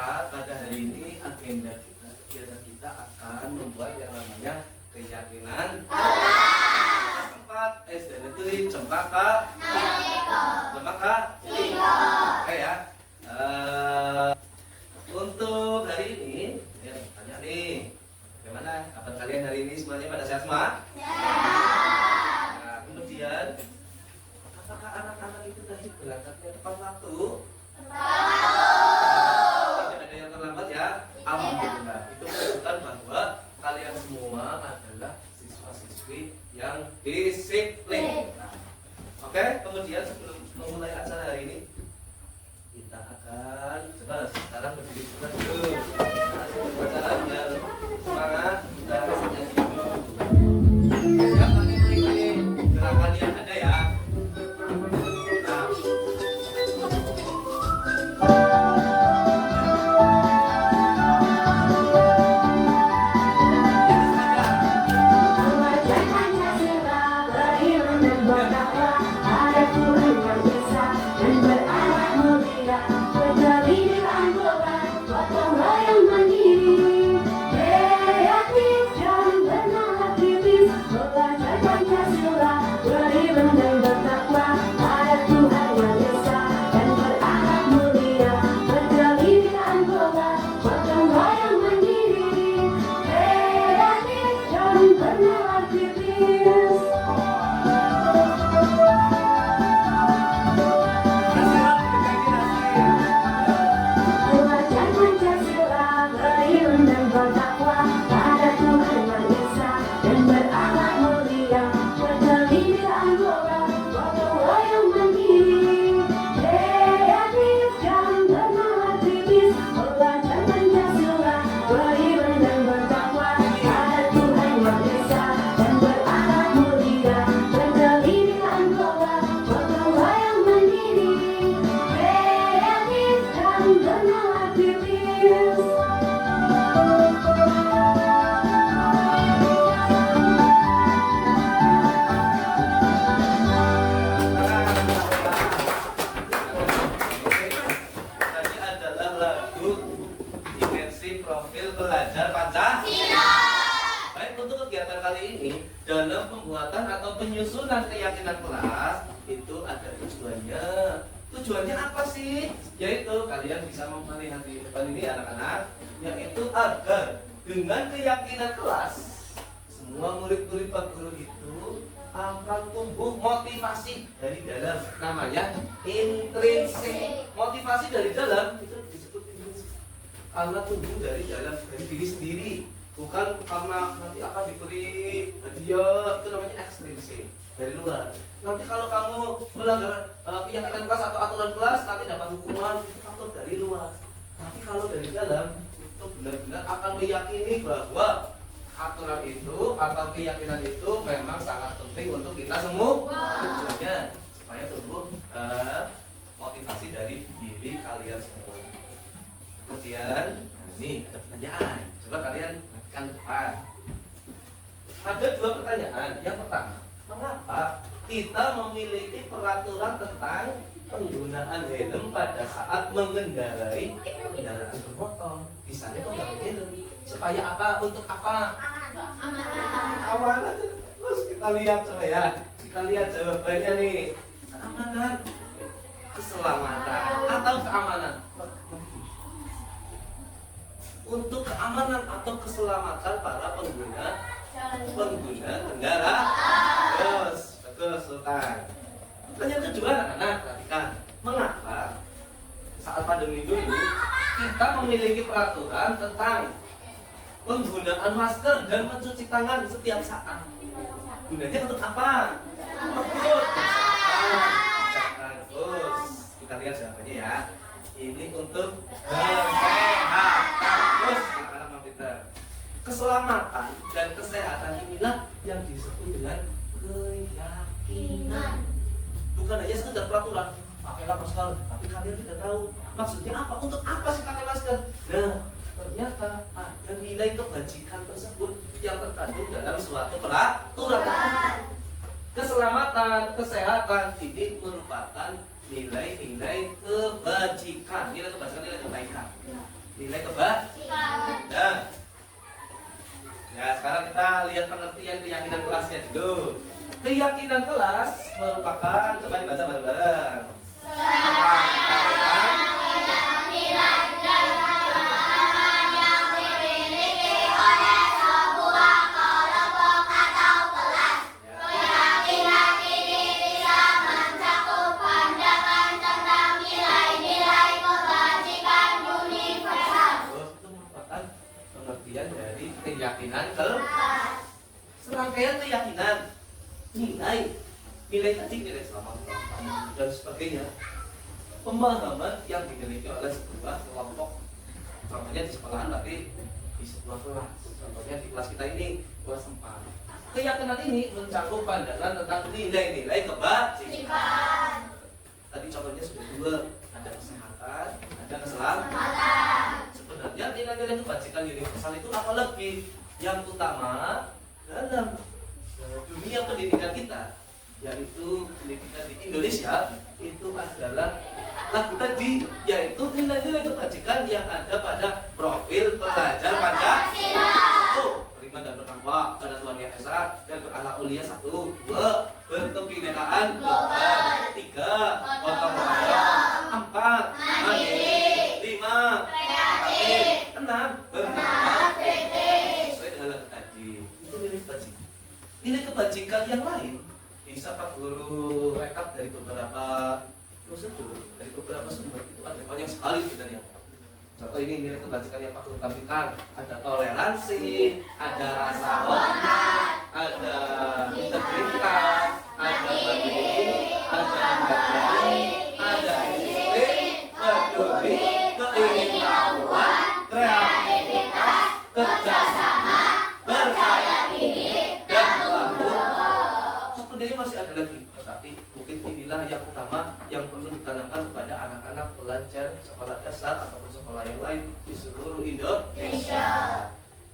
Maka pada hari ini agenda kita akan membuat yang namanya keyakinan. Tempat dan itu cempaka. Cempaka. Oke ya. Untuk hari ini, ya, tanya nih, bagaimana kabar kalian hari ini? Semuanya pada sehat semua? Nah, kemudian, apakah anak-anak itu tadi berangkatnya tepat waktu? Tidak ada yang terlambat ya? Alhamdulillah. Itu menunjukkan bahwa kalian semua adalah siswa-siswi yang disiplin. Nah, oke, kemudian sebelum memulai acara hari ini, kita akan coba sekarang berdiri dulu. Acara biar semangat kita nyanyi dulu. Siap nanti mengikuti gerakan yang ada ya. Dalam pembuatan atau penyusunan keyakinan kelas itu ada tujuannya. Tujuannya apa sih? Yaitu kalian bisa melihat di depan ini anak-anak, yaitu agar dengan keyakinan kelas semua murid-murid Pak Guru itu akan tumbuh motivasi dari dalam, namanya intrinsik. Motivasi dari dalam itu disebut intrinsik karena tumbuh dari dalam, dari diri sendiri, bukan karena nanti akan diberi hadiah. Itu namanya ekstrinsik, dari luar. Nanti kalau kamu melanggar keyakinan kelas atau aturan kelas, nanti dapat hukuman. Itu faktor dari luar. Tapi kalau dari dalam, itu benar-benar akan meyakini bahwa aturan itu atau keyakinan itu memang sangat penting untuk kita semua. Tujuannya supaya tumbuh motivasi dari diri kalian semua. Kemudian ini ada pertanyaan. Coba kalian kan depan. Ada dua pertanyaan. Yang pertama, mengapa kita memiliki peraturan tentang penggunaan helm pada saat mengendarai kendaraan bermotor? Misalnya penggunaan helm supaya apa? Untuk apa? Amanah. Terus kita lihat coba ya. Kita lihat jawabannya nih. Keamanan, keselamatan, atau keamanan? Untuk keamanan atau keselamatan para pengguna kendaraan. Bagus, Sultan. Pertanyaan kedua, anak-anak, perhatikan. Mengapa saat pandemi dulu kita memiliki peraturan tentang penggunaan masker dan mencuci tangan setiap saat? Gunanya untuk apa? Bagus. Kita lihat jawabannya ya. Ini untuk kesehatan. Terus anak-anak Peter. Keselamatan dan kesehatan inilah yang disebut dengan keyakinan. Bukan hanya sekedar peraturan, pakailah masker, tapi kalian tidak tahu maksudnya apa, untuk apa sih pakai masker. Nah, ternyata ada nilai kebajikan tersebut yang terkandung dalam suatu peraturan. Keselamatan, kesehatan ini merupakan nilai-nilai kebajikan, nilai kebaikan. Nilai kebajikan. Nah, ya sekarang kita lihat pengertian keyakinan kelasnya dulu. Keyakinan kelas merupakan, coba dibaca bareng-bareng. Keyakinan kelas, serangkaian keyakinan, nilai tadi, nilai selamat dan sebagainya, pemahaman yang dimiliki oleh sebuah kelompok, contohnya di sekolahan tapi di sebuah kelas, contohnya di kelas kita ini kelas 4. Keyakinan ini mencakup pandangan tentang nilai-nilai kebajikan. Tadi contohnya sudah dua, ada kesehatan, ada keselamatan. Sebenarnya nilai-nilai kebajikan universal itu apa lebih yang utama dalam dunia pendidikan kita, yaitu pendidikan di Indonesia, itu adalah lagu tadi, yaitu nilai-nilai kebajikan yang ada pada profil pelajar Pancasila. Beriman dan bertakwa pada Tuhan Yang Esa dan berakhlak mulia 1, 2, berkebinekaan global, 3, gotong royong, 4, mandiri, 5, kreatif, 6, bermanfaat, sesuai dengan lagu tadi. Itu nilai kebajikan. Nilai kebajikan yang lain bisa Pak Guru rekap dari beberapa prosedur, dari beberapa sumber, itu ada banyak sekali sebenarnya. Contoh ini nilai kebajikan yang Pak Guru tampilkan, ada toleransi, ada rasa hormat, ada integritas, ada mandiri, ada menghargai, ada disiplin, peduli, keingintahuan, kreativitas, kerjasama, percaya diri, dan tanggung. Sebenarnya masih ada lagi, tetapi mungkin inilah yang utama yang perlu ditanamkan kepada anak-anak pelajar sekolah dasar ataupun sekolah yang lain di seluruh Indonesia.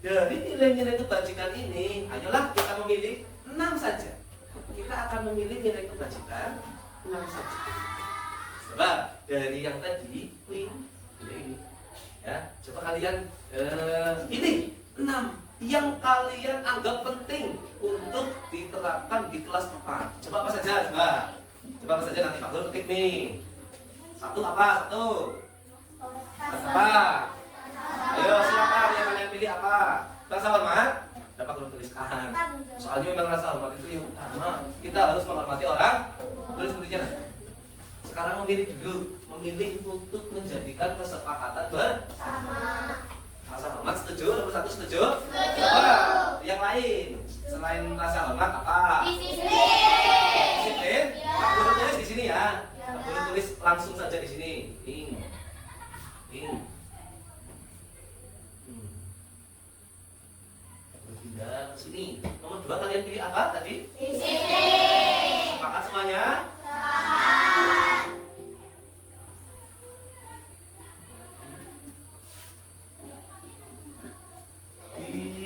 Dari nilai-nilai kebajikan ini, ayolah kita memilih 6 saja. Kita akan memilih nilai kebajikan 6 saja. Coba dari yang tadi, ini, ya, coba kalian pilih 6 yang kalian anggap penting untuk diterapkan di kelas 4. Coba apa saja? Coba apa saja, nanti Pak Guru ketik nih. 1 apa? 1 apa? Ayo siapa yang kalian pilih apa? Rasa hormat? Dapat Guru tuliskan. Soalnya memang rasa hormat itu yang utama. Kita harus menghormati orang. Tulis penelitian. Sekarang memilih dulu, memilih untuk menjadikan kesepakatan bersama. Rasa hormat setuju? Nomor 1 setuju? Setuju. Coba yang lain selain rasa hormat apa? Disiplin. Disiplin? Pak Guru tulis di sini ya. Pak Guru tulis langsung saja di sini. Pindah ke sini. Nomor 2 kalian pilih apa tadi? Disiplin. Sepakat semuanya? Sepakat.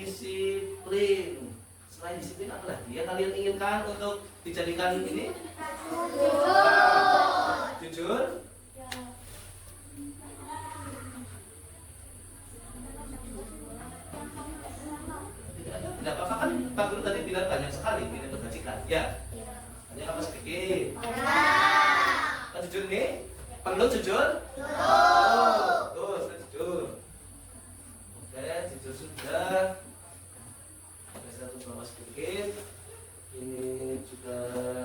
Disiplin. Selain disiplin apa lagi yang kalian inginkan untuk dijadikan ini? Jujur. Tidak apa-apa kan Pak Guru tadi bilang banyak sekali nilai kebajikan. Ya. Hanya apa sedikit? Kan jujur nih? Perlu jujur? Tuh, sudah jujur. Oke, jujur sudah. Saya tambah sedikit. Ini juga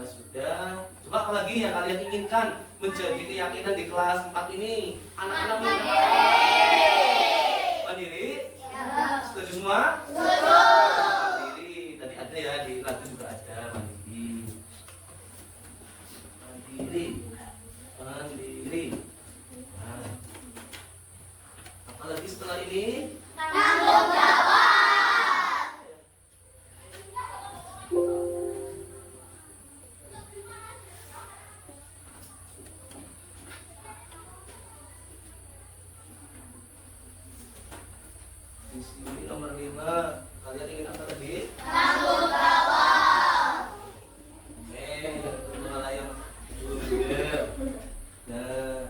sudah. Coba apa lagi yang kalian inginkan menjadi keyakinan di kelas 4 ini? Anak-anak mandiri? Setuju semua? Setuju. Mandiri. Tadi ada ya, di lagu juga ada mandiri. Mandiri. Nah. Apa lagi setelah ini? Tanggung jawab. Di sini nomor 5, kalian ingin apa tadi? Tanggung jawab. Oke, mana yang dulu. Nah,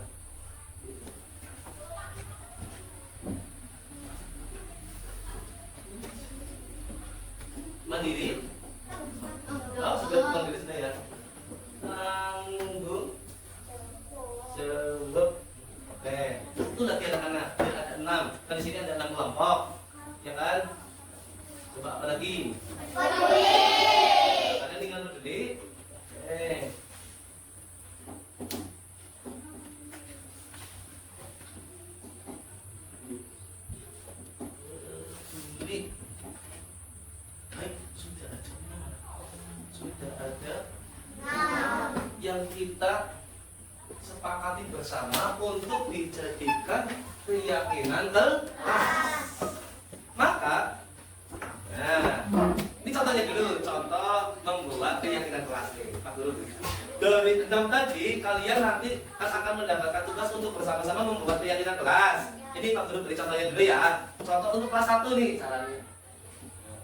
mandiri. Oh, sudah mandiri sudah ya. Tanggung jawab. Oke, itu lagi anak-anak. Ada 6. Kan di sini ada 6 kelompok, ya kan? Coba apa lagi? Kalian tinggal berdiri. Oke. Berdiri. Baik, sudah ada 6. Sudah ada yang kita sepakati bersama untuk dijadikan keyakinan kelas. Maka, nah, ini contohnya dulu, contoh membuat keyakinan kelas. Pak Guru. Dari 6 tadi, kalian nanti akan mendapatkan tugas untuk bersama-sama membuat keyakinan kelas. Ini Pak Guru beri contohnya dulu ya. Contoh untuk kelas 1 nih caranya.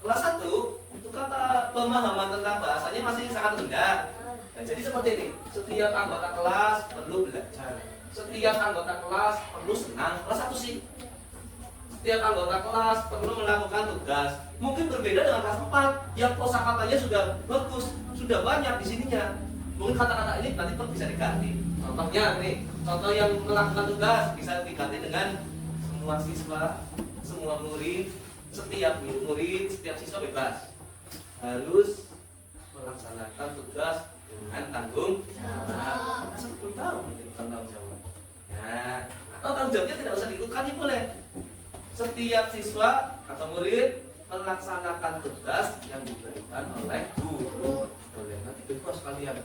Kelas 1 itu kata pemahaman tentang bahasanya masih sangat rendah. Nah, jadi seperti ini, setiap anggota kelas perlu belajar. Setiap anggota kelas perlu senang. Kelas 1 sih. Setiap anggota kelas perlu melakukan tugas. Mungkin berbeda dengan kelas 4 yang kosakatanya sudah bagus, sudah banyak di sininya. Mungkin kata-kata ini nanti bisa diganti. Contohnya nih, contoh yang melakukan tugas bisa diganti dengan semua siswa, semua murid, setiap murid, setiap siswa bebas harus melaksanakan tugas dengan tanggung jawab. 10 tahun tanggung jawab. Nah, atau tanggung jawabnya tidak usah diikutkan, boleh. Setiap siswa atau murid melaksanakan tugas yang diberikan oleh guru. Boleh, nanti bebas kalian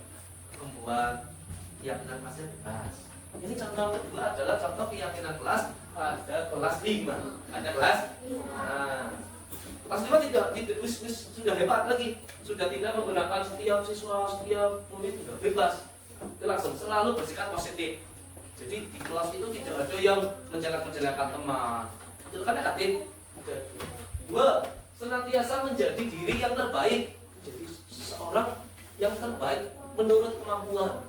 membuat keyakinan kelasnya bebas. Ini contoh kedua adalah contoh keyakinan kelas pada kelas 5. Ada kelas. Nah, kelas 5 tidak sudah hebat lagi. Sudah tidak menggunakan setiap siswa, setiap murid sudah bebas. Itu langsung selalu bersikap positif. Jadi di kelas itu tidak ada yang menjelek-menjelekan teman. Itu kan negatif. Dua, senantiasa menjadi diri yang terbaik. Jadi seseorang yang terbaik menurut kemampuan.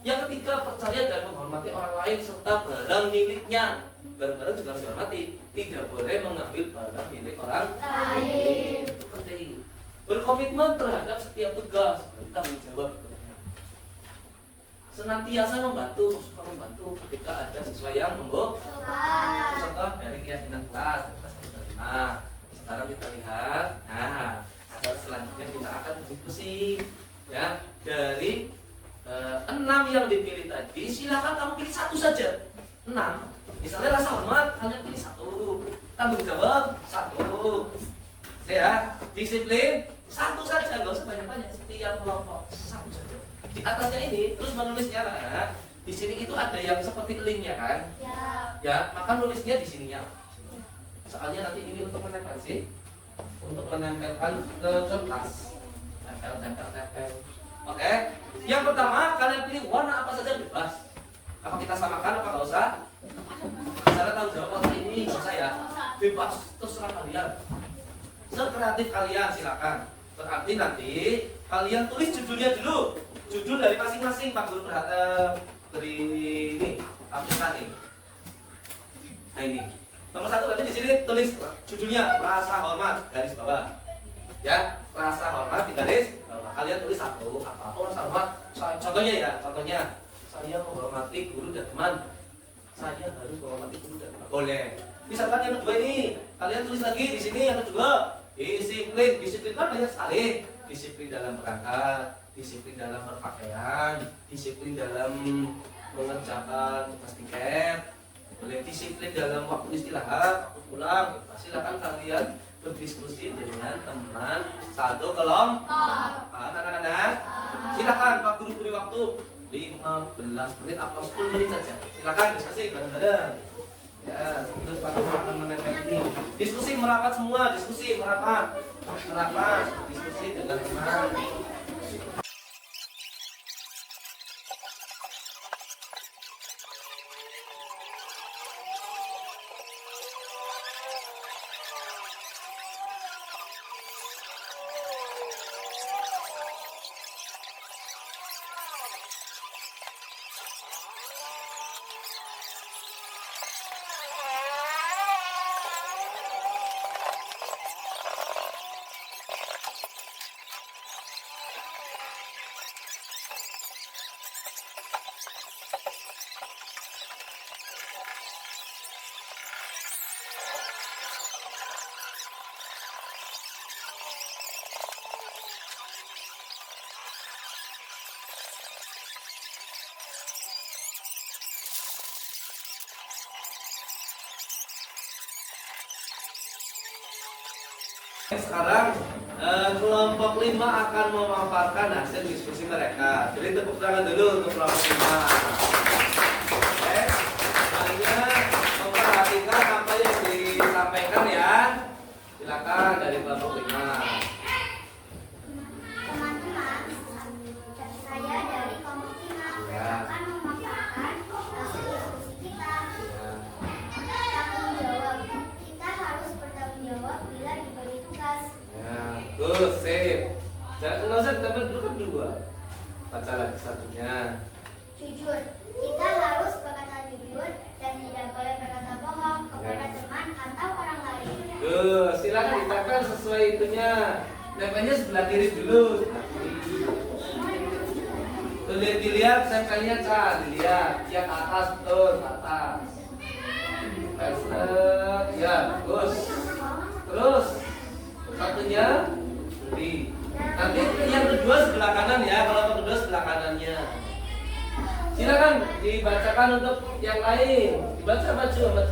Yang ketiga, percaya dan menghormati orang lain serta barang miliknya. Barang-barang juga harus dihormati. Tidak boleh mengambil barang milik orang lain. Itu penting. Berkomitmen terhadap setiap tugas, bertanggung jawab. Senantiasa membantu, suka membantu ketika ada siswa yang membutuhkan. Contoh dari keyakinan kelas. Nah, sekarang kita lihat. Nah, selanjutnya kita akan diskusi ya dari 6 yang dipilih tadi. Silakan kamu pilih satu saja. 6. Misalnya rasa hormat, kalian pilih 1. Tanggung jawab 1. Ya, disiplin 1 saja, nggak usah banyak-banyak. Setiap kelompok 1 saja. Di atasnya ini terus menulisnya. Nah, di sini itu ada yang seperti linknya kan? Ya, maka nulisnya di sininya. Soalnya nanti ini untuk menempel sih, untuk menempelkan ke kertas. Tempel. Oke. Yang pertama kalian pilih warna apa saja bebas. Apa kita samakan apa nggak usah? Misalnya tahu jawab ini nggak usah ya. Bebas, terserah kalian. Sekreatif kalian silakan. Berarti nanti kalian tulis judulnya dulu. Judul dari masing-masing Pak Guru beri ini aplikasi ini. Nah ini. Nomor 1 nanti di sini tulis judulnya rasa hormat garis bawah. Ya, rasa hormat di garis bawah. Kalian tulis apa rasa hormat. Contohnya ya, saya menghormati guru dan teman. Saya harus menghormati guru dan teman. Boleh. Misalkan yang kedua ini, kalian tulis lagi di sini yang kedua. Disiplin. Disiplin kan banyak sekali. Disiplin dalam berangkat, disiplin dalam berpakaian, disiplin dalam mengerjakan tugas tiket, boleh disiplin dalam waktu istirahat, waktu pulang. Silakan kalian berdiskusi dengan teman satu kelompok. Anak-anak, silakan Pak Guru beri waktu 15 menit atau 10 menit saja. Silakan diskusi bareng-bareng. Ya, terus Pak Guru akan menempel ini. Diskusi merapat semua, diskusi merapat, diskusi dengan teman. Sekarang kelompok 5 akan memaparkan hasil diskusi mereka. Jadi tepuk tangan dulu untuk kelompok 5. Oke, semuanya memperhatikan apa yang disampaikan ya. Silakan dari kelompok 5. Teman-teman, saya dari kelompok 5 akan memaparkan hasil diskusi kita. Tanggung jawab. Kita harus bertanggung jawab bila diberi tugas. Ya, good, sip. Jangan usah kita berdua. Baca lagi satunya. Jujur. Kita harus berkata jujur dan tidak boleh berkata bohong kepada teman atau orang lain. Good, silakan ditempel sesuai itunya. Tempelnya sebelah kiri dulu. Tuh, dilihat tempelnya, Cak. Dilihat yang atas, betul, atas. Ya, bagus. Terus satunya di. Nanti yang kedua sebelah kanan ya. Kalau yang kedua sebelah kanannya. Silakan dibacakan untuk yang lain. Dibaca baju sama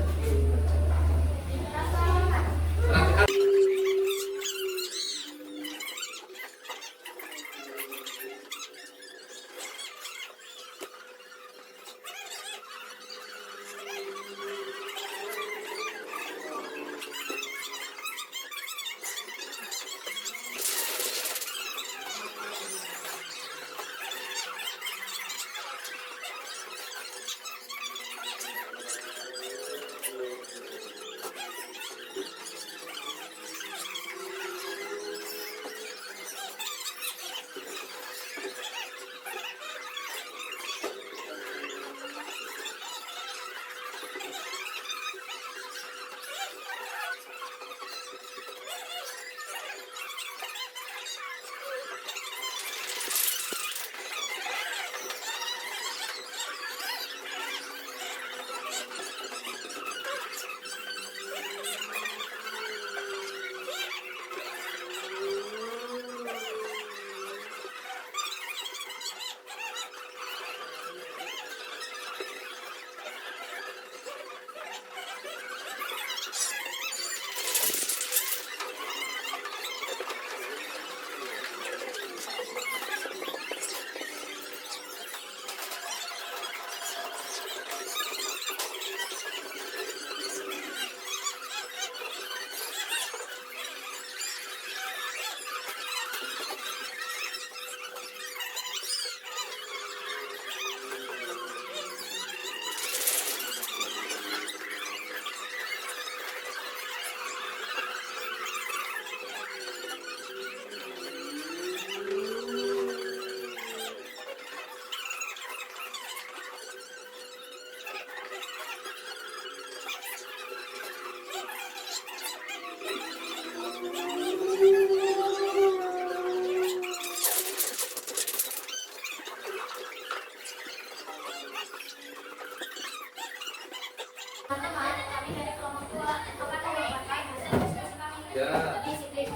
Teman-teman, kami dari kelompok 2 akan memaparkan hasil diskusi kami. Ya. Disiplin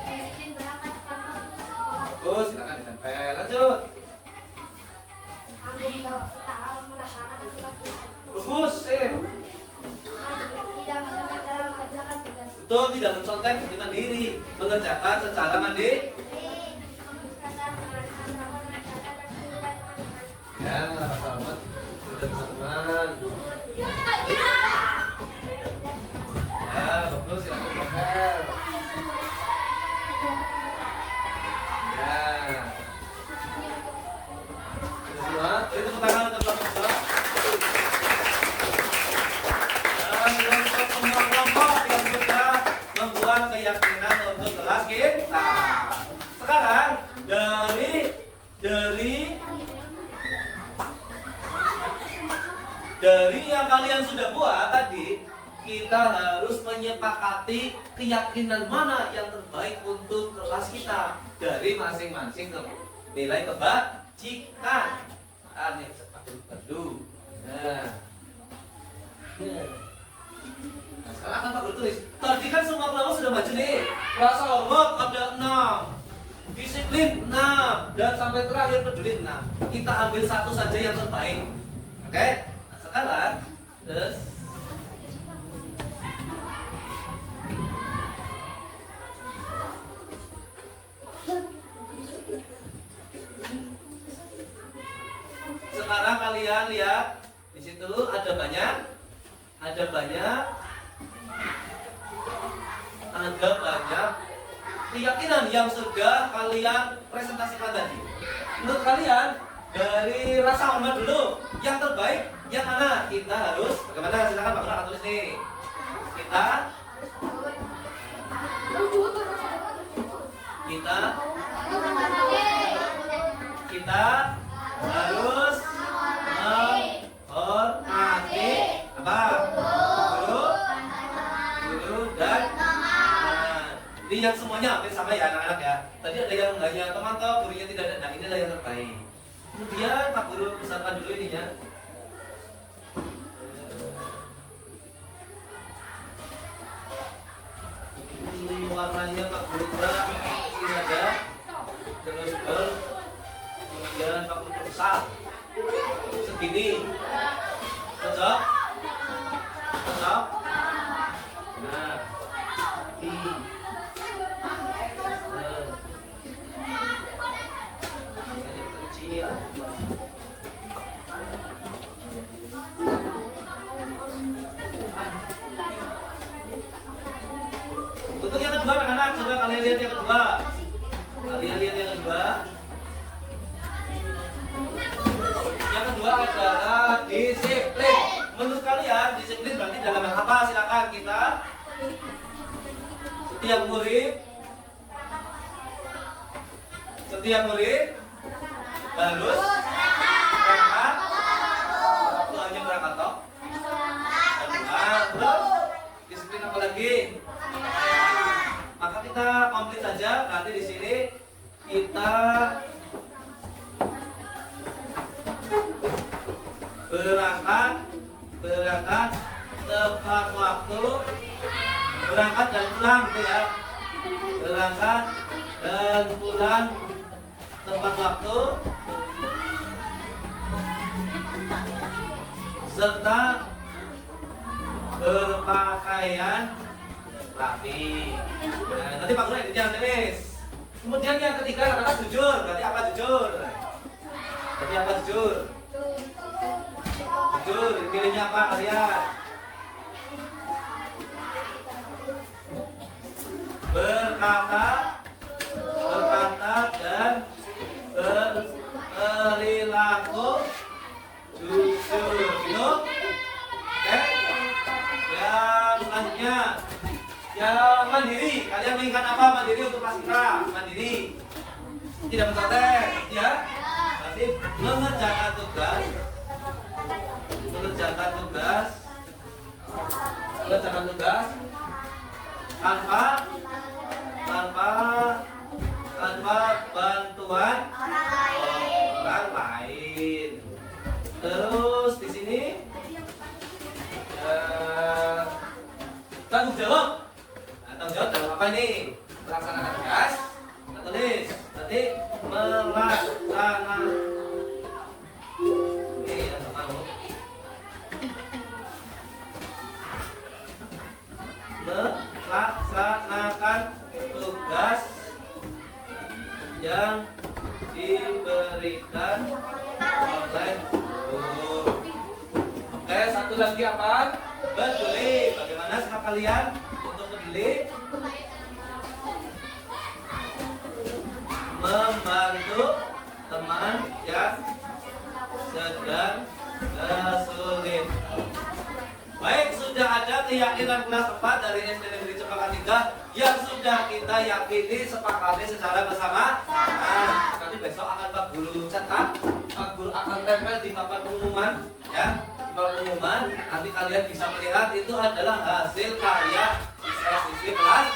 berangkat tanpa Bagus, silakan ditempel. Lanjut. tanggung jawab kita harus melaksanakan tugas kita. Bagus, sip. Tidak mencontoh dalam mengerjakan tugas. Betul, tidak mencontek diri mandiri, mengerjakan secara mandiri. Ya, selamat. Sudah teman. Ya, bagus, silakan ditempel. Ya. Semua, itu tepuk tangan untuk kelompok kedua. Dan untuk semua kelompok yang sudah membuat keyakinan untuk kelas kita. Sekarang dari yang kalian sudah buat tadi, kita harus menyepakati keyakinan mana yang terbaik untuk kelas kita dari masing-masing nilai kebajikan. Ini seperti itu. Nah, sekarang akan Pak Guru tulis. Tadi kan semua kelompok sudah maju nih. Rasa hormat ada 6, disiplin 6, dan sampai terakhir peduli 6. Kita ambil satu saja yang terbaik. Oke? Nah, sekarang terus kalian lihat di situ ada banyak keyakinan yang sudah kalian presentasikan tadi. Menurut kalian dari rasa hormat dulu yang terbaik yang mana? Kita harus bagaimana? Silakan Pak Guru akan tulis nih. Kita harus menghormati apa? Guru dan ini yang semuanya hampir sama ya anak-anak ya. Tadi ada yang hanya teman atau gurunya tidak ada. Nah, inilah yang terbaik. Kemudian Pak Guru besarkan dulu ininya. Ini warnanya Pak Guru ini ada. Terus kemudian Pak Guru besar. Segini. Cocok? Cocok? Nah. Untuk yang kedua anak-anak, coba kalian lihat yang kedua. Yang kedua adalah disiplin. Menurut kalian disiplin berarti dalam hal apa? Silakan kita. Setiap murid harus berangkat. Itu hanya berangkat toh. Terus disiplin apa lagi? Maka kita komplit saja. Nanti di sini kita berangkat tepat waktu, berangkat dan pulang gitu ya. Berangkat dan pulang tepat waktu, serta berpakaian rapi. Nah, nanti Pak Guru ini jangan tulis. Kemudian yang ketiga kata jujur. Berarti apa jujur? Jujur, pilihnya apa kalian? Berkata dan berperilaku jujur. Gitu? Oke? Yang selanjutnya, yang mandiri. Kalian mengingat apa mandiri untuk kelas kita? Mandiri. Tidak mencontek, ya? Berarti mengerjakan tugas tanpa bantuan orang lain. Terus di sini tanggung jawab. Nah, tanggung jawab dalam apa ini? Melaksanakan tugas. Kita tulis. Nanti melaksanakan. Melaksanakan tugas yang diberikan oleh guru. Oke, satu lagi apa? Peduli. Bagaimana sikap kalian untuk peduli? Membantu teman yang sedang kesulitan. Baik, sudah ada keyakinan kelas 4 dari SD Negeri Cempaka 3 yang sudah kita yakini sepakati secara bersama. Nah, nanti besok akan Pak Guru cetak, Pak Guru akan tempel di papan pengumuman, ya, di papan pengumuman. Nanti kalian bisa melihat itu adalah hasil karya siswa-siswi kelas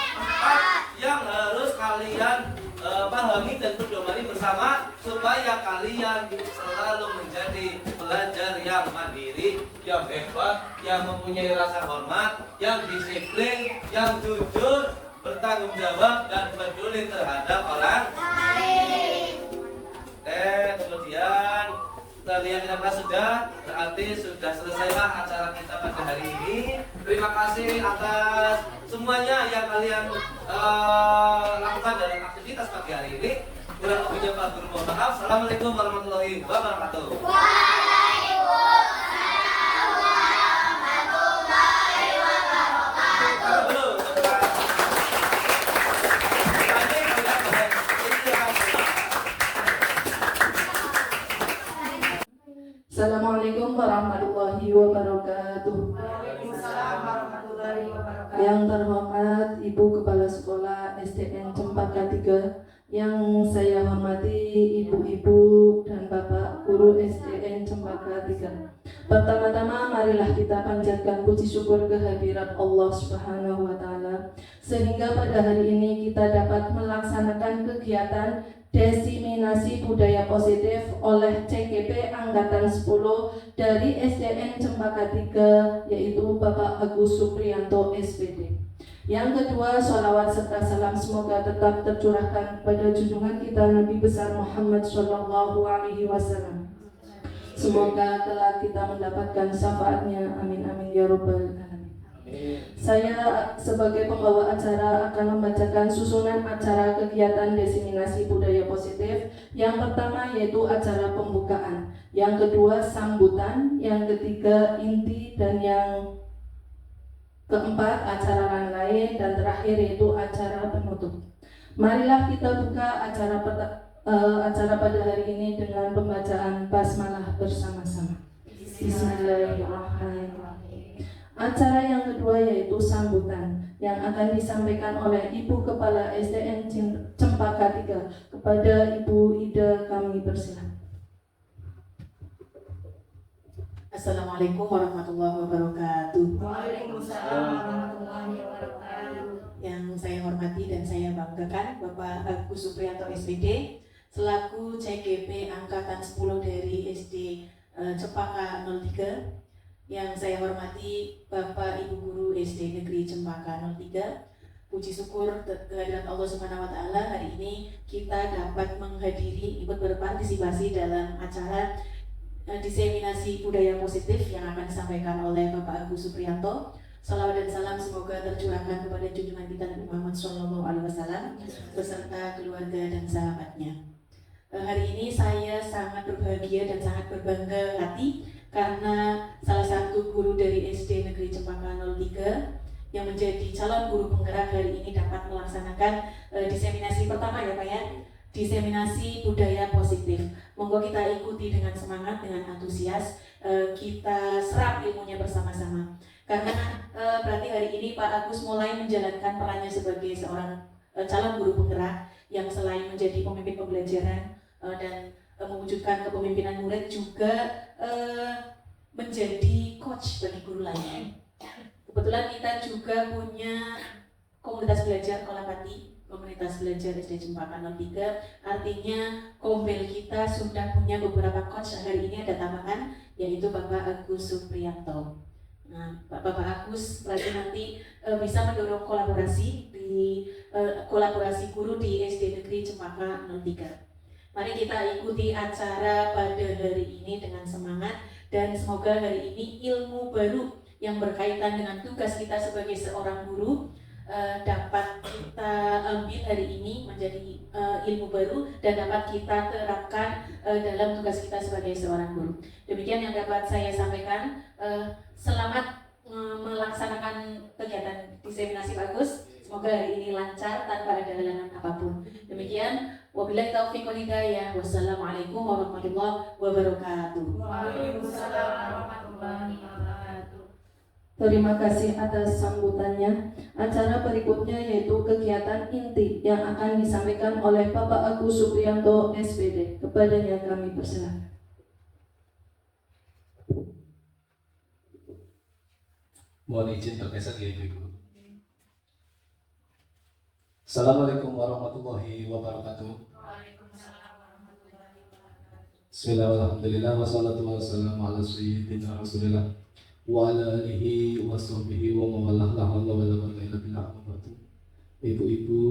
4 yang harus kalian pahami dan pedomani bersama supaya kalian selalu menjadi pelajar yang mandiri, yang hebat, yang mempunyai rasa hormat, yang disiplin, yang jujur, bertanggung jawab dan peduli terhadap orang lain. Kemudian kalian sudah berarti sudah selesailah acara kita pada hari ini. Terima kasih atas semuanya yang kalian lakukan dalam aktivitas pagi hari ini. Kurang lebihnya Pak Guru mohon maaf. Assalamualaikum warahmatullahi wabarakatuh. terhormat Ibu Kepala Sekolah SDN Cempaka 3, yang saya hormati Ibu-ibu dan Bapak Guru SDN Cempaka 3. Pertama-tama marilah kita panjatkan puji syukur kehadirat Allah Subhanahu wa Ta'ala, sehingga pada hari ini kita dapat melaksanakan kegiatan diseminasi budaya positif oleh CGP Angkatan 10 dari SDN Cempaka 3, yaitu Bapak Agus Supriyanto SPD. Yang kedua, sholawat serta salam semoga tetap tercurahkan kepada junjungan kita Nabi besar Muhammad Shallallahu Alaihi Wasallam. Semoga telah kita mendapatkan syafaatnya. Amin amin ya robbal alamin. Saya sebagai pembawa acara akan membacakan susunan acara kegiatan diseminasi budaya positif. Yang pertama yaitu acara pembukaan, yang kedua sambutan, yang ketiga inti, dan yang keempat acara lain-lain, dan terakhir yaitu acara penutup. Marilah kita buka acara pada hari ini dengan pembacaan basmalah bersama-sama. Bismillahirrahmanirrahim. Acara yang kedua yaitu sambutan yang akan disampaikan oleh Ibu Kepala SDN Cempaka 3. Kepada Ibu Ida kami persilakan. Assalamualaikum warahmatullahi wabarakatuh. Waalaikumsalam warahmatullahi wabarakatuh. Yang saya hormati dan saya banggakan Bapak Agus Supriyanto SPD selaku CGP Angkatan 10 dari SD Cempaka 03. Yang saya hormati Bapak Ibu Guru SD Negeri Cempaka 03. Puji syukur kehadirat Allah Subhanahu wa Ta'ala, hari ini kita dapat menghadiri, ikut berpartisipasi dalam acara diseminasi budaya positif yang akan disampaikan oleh Bapak Agus Supriyanto. Salawat dan salam semoga tercurahkan kepada junjungan kita Nabi Muhammad SAW beserta keluarga dan sahabatnya. Hari ini saya sangat berbahagia dan sangat berbangga hati karena salah satu guru dari SD Negeri Cempaka 03 yang menjadi calon guru penggerak hari ini dapat melaksanakan diseminasi pertama ya Pak ya, diseminasi budaya positif. Monggo kita ikuti dengan semangat, dengan antusias, kita serap ilmunya bersama-sama. Karena berarti hari ini Pak Agus mulai menjalankan perannya sebagai seorang calon guru penggerak yang selain menjadi pemimpin pembelajaran dan mewujudkan kepemimpinan murid juga menjadi coach bagi guru lainnya. Kebetulan kita juga punya komunitas belajar Kolapati, komunitas belajar SD Cempaka 03. Artinya kombel kita sudah punya beberapa coach. Hari ini ada tambahan yaitu Bapak Agus Supriyanto. Nah, Bapak Agus berarti nanti bisa mendorong kolaborasi di kolaborasi guru di SD Negeri Cempaka 03. Mari kita ikuti acara pada hari ini dengan semangat dan semoga hari ini ilmu baru yang berkaitan dengan tugas kita sebagai seorang guru dapat kita ambil hari ini menjadi ilmu baru dan dapat kita terapkan dalam tugas kita sebagai seorang guru. Demikian yang dapat saya sampaikan. Selamat melaksanakan kegiatan diseminasi bagus. Semoga hari ini lancar tanpa ada halangan apapun. Demikian, wabillahi taufiq wal hidayah. Wassalamualaikum warahmatullahi wabarakatuh. Waalaikumsalam warahmatullahi wabarakatuh. Terima kasih atas sambutannya. Acara berikutnya yaitu kegiatan inti yang akan disampaikan oleh Bapak Agus Supriyanto SPD. Kepadanya kami persilakan. Mohon izin bergeser ya Ibu. Assalamualaikum warahmatullahi wabarakatuh. Bismillahirrahmanirrahim. Wassalatu wassalamu ala sayyidina Rasulillah wa ala alihi wa sahbihi wa mawalah la hawla wa la quwwata illa billah. Ibu-ibu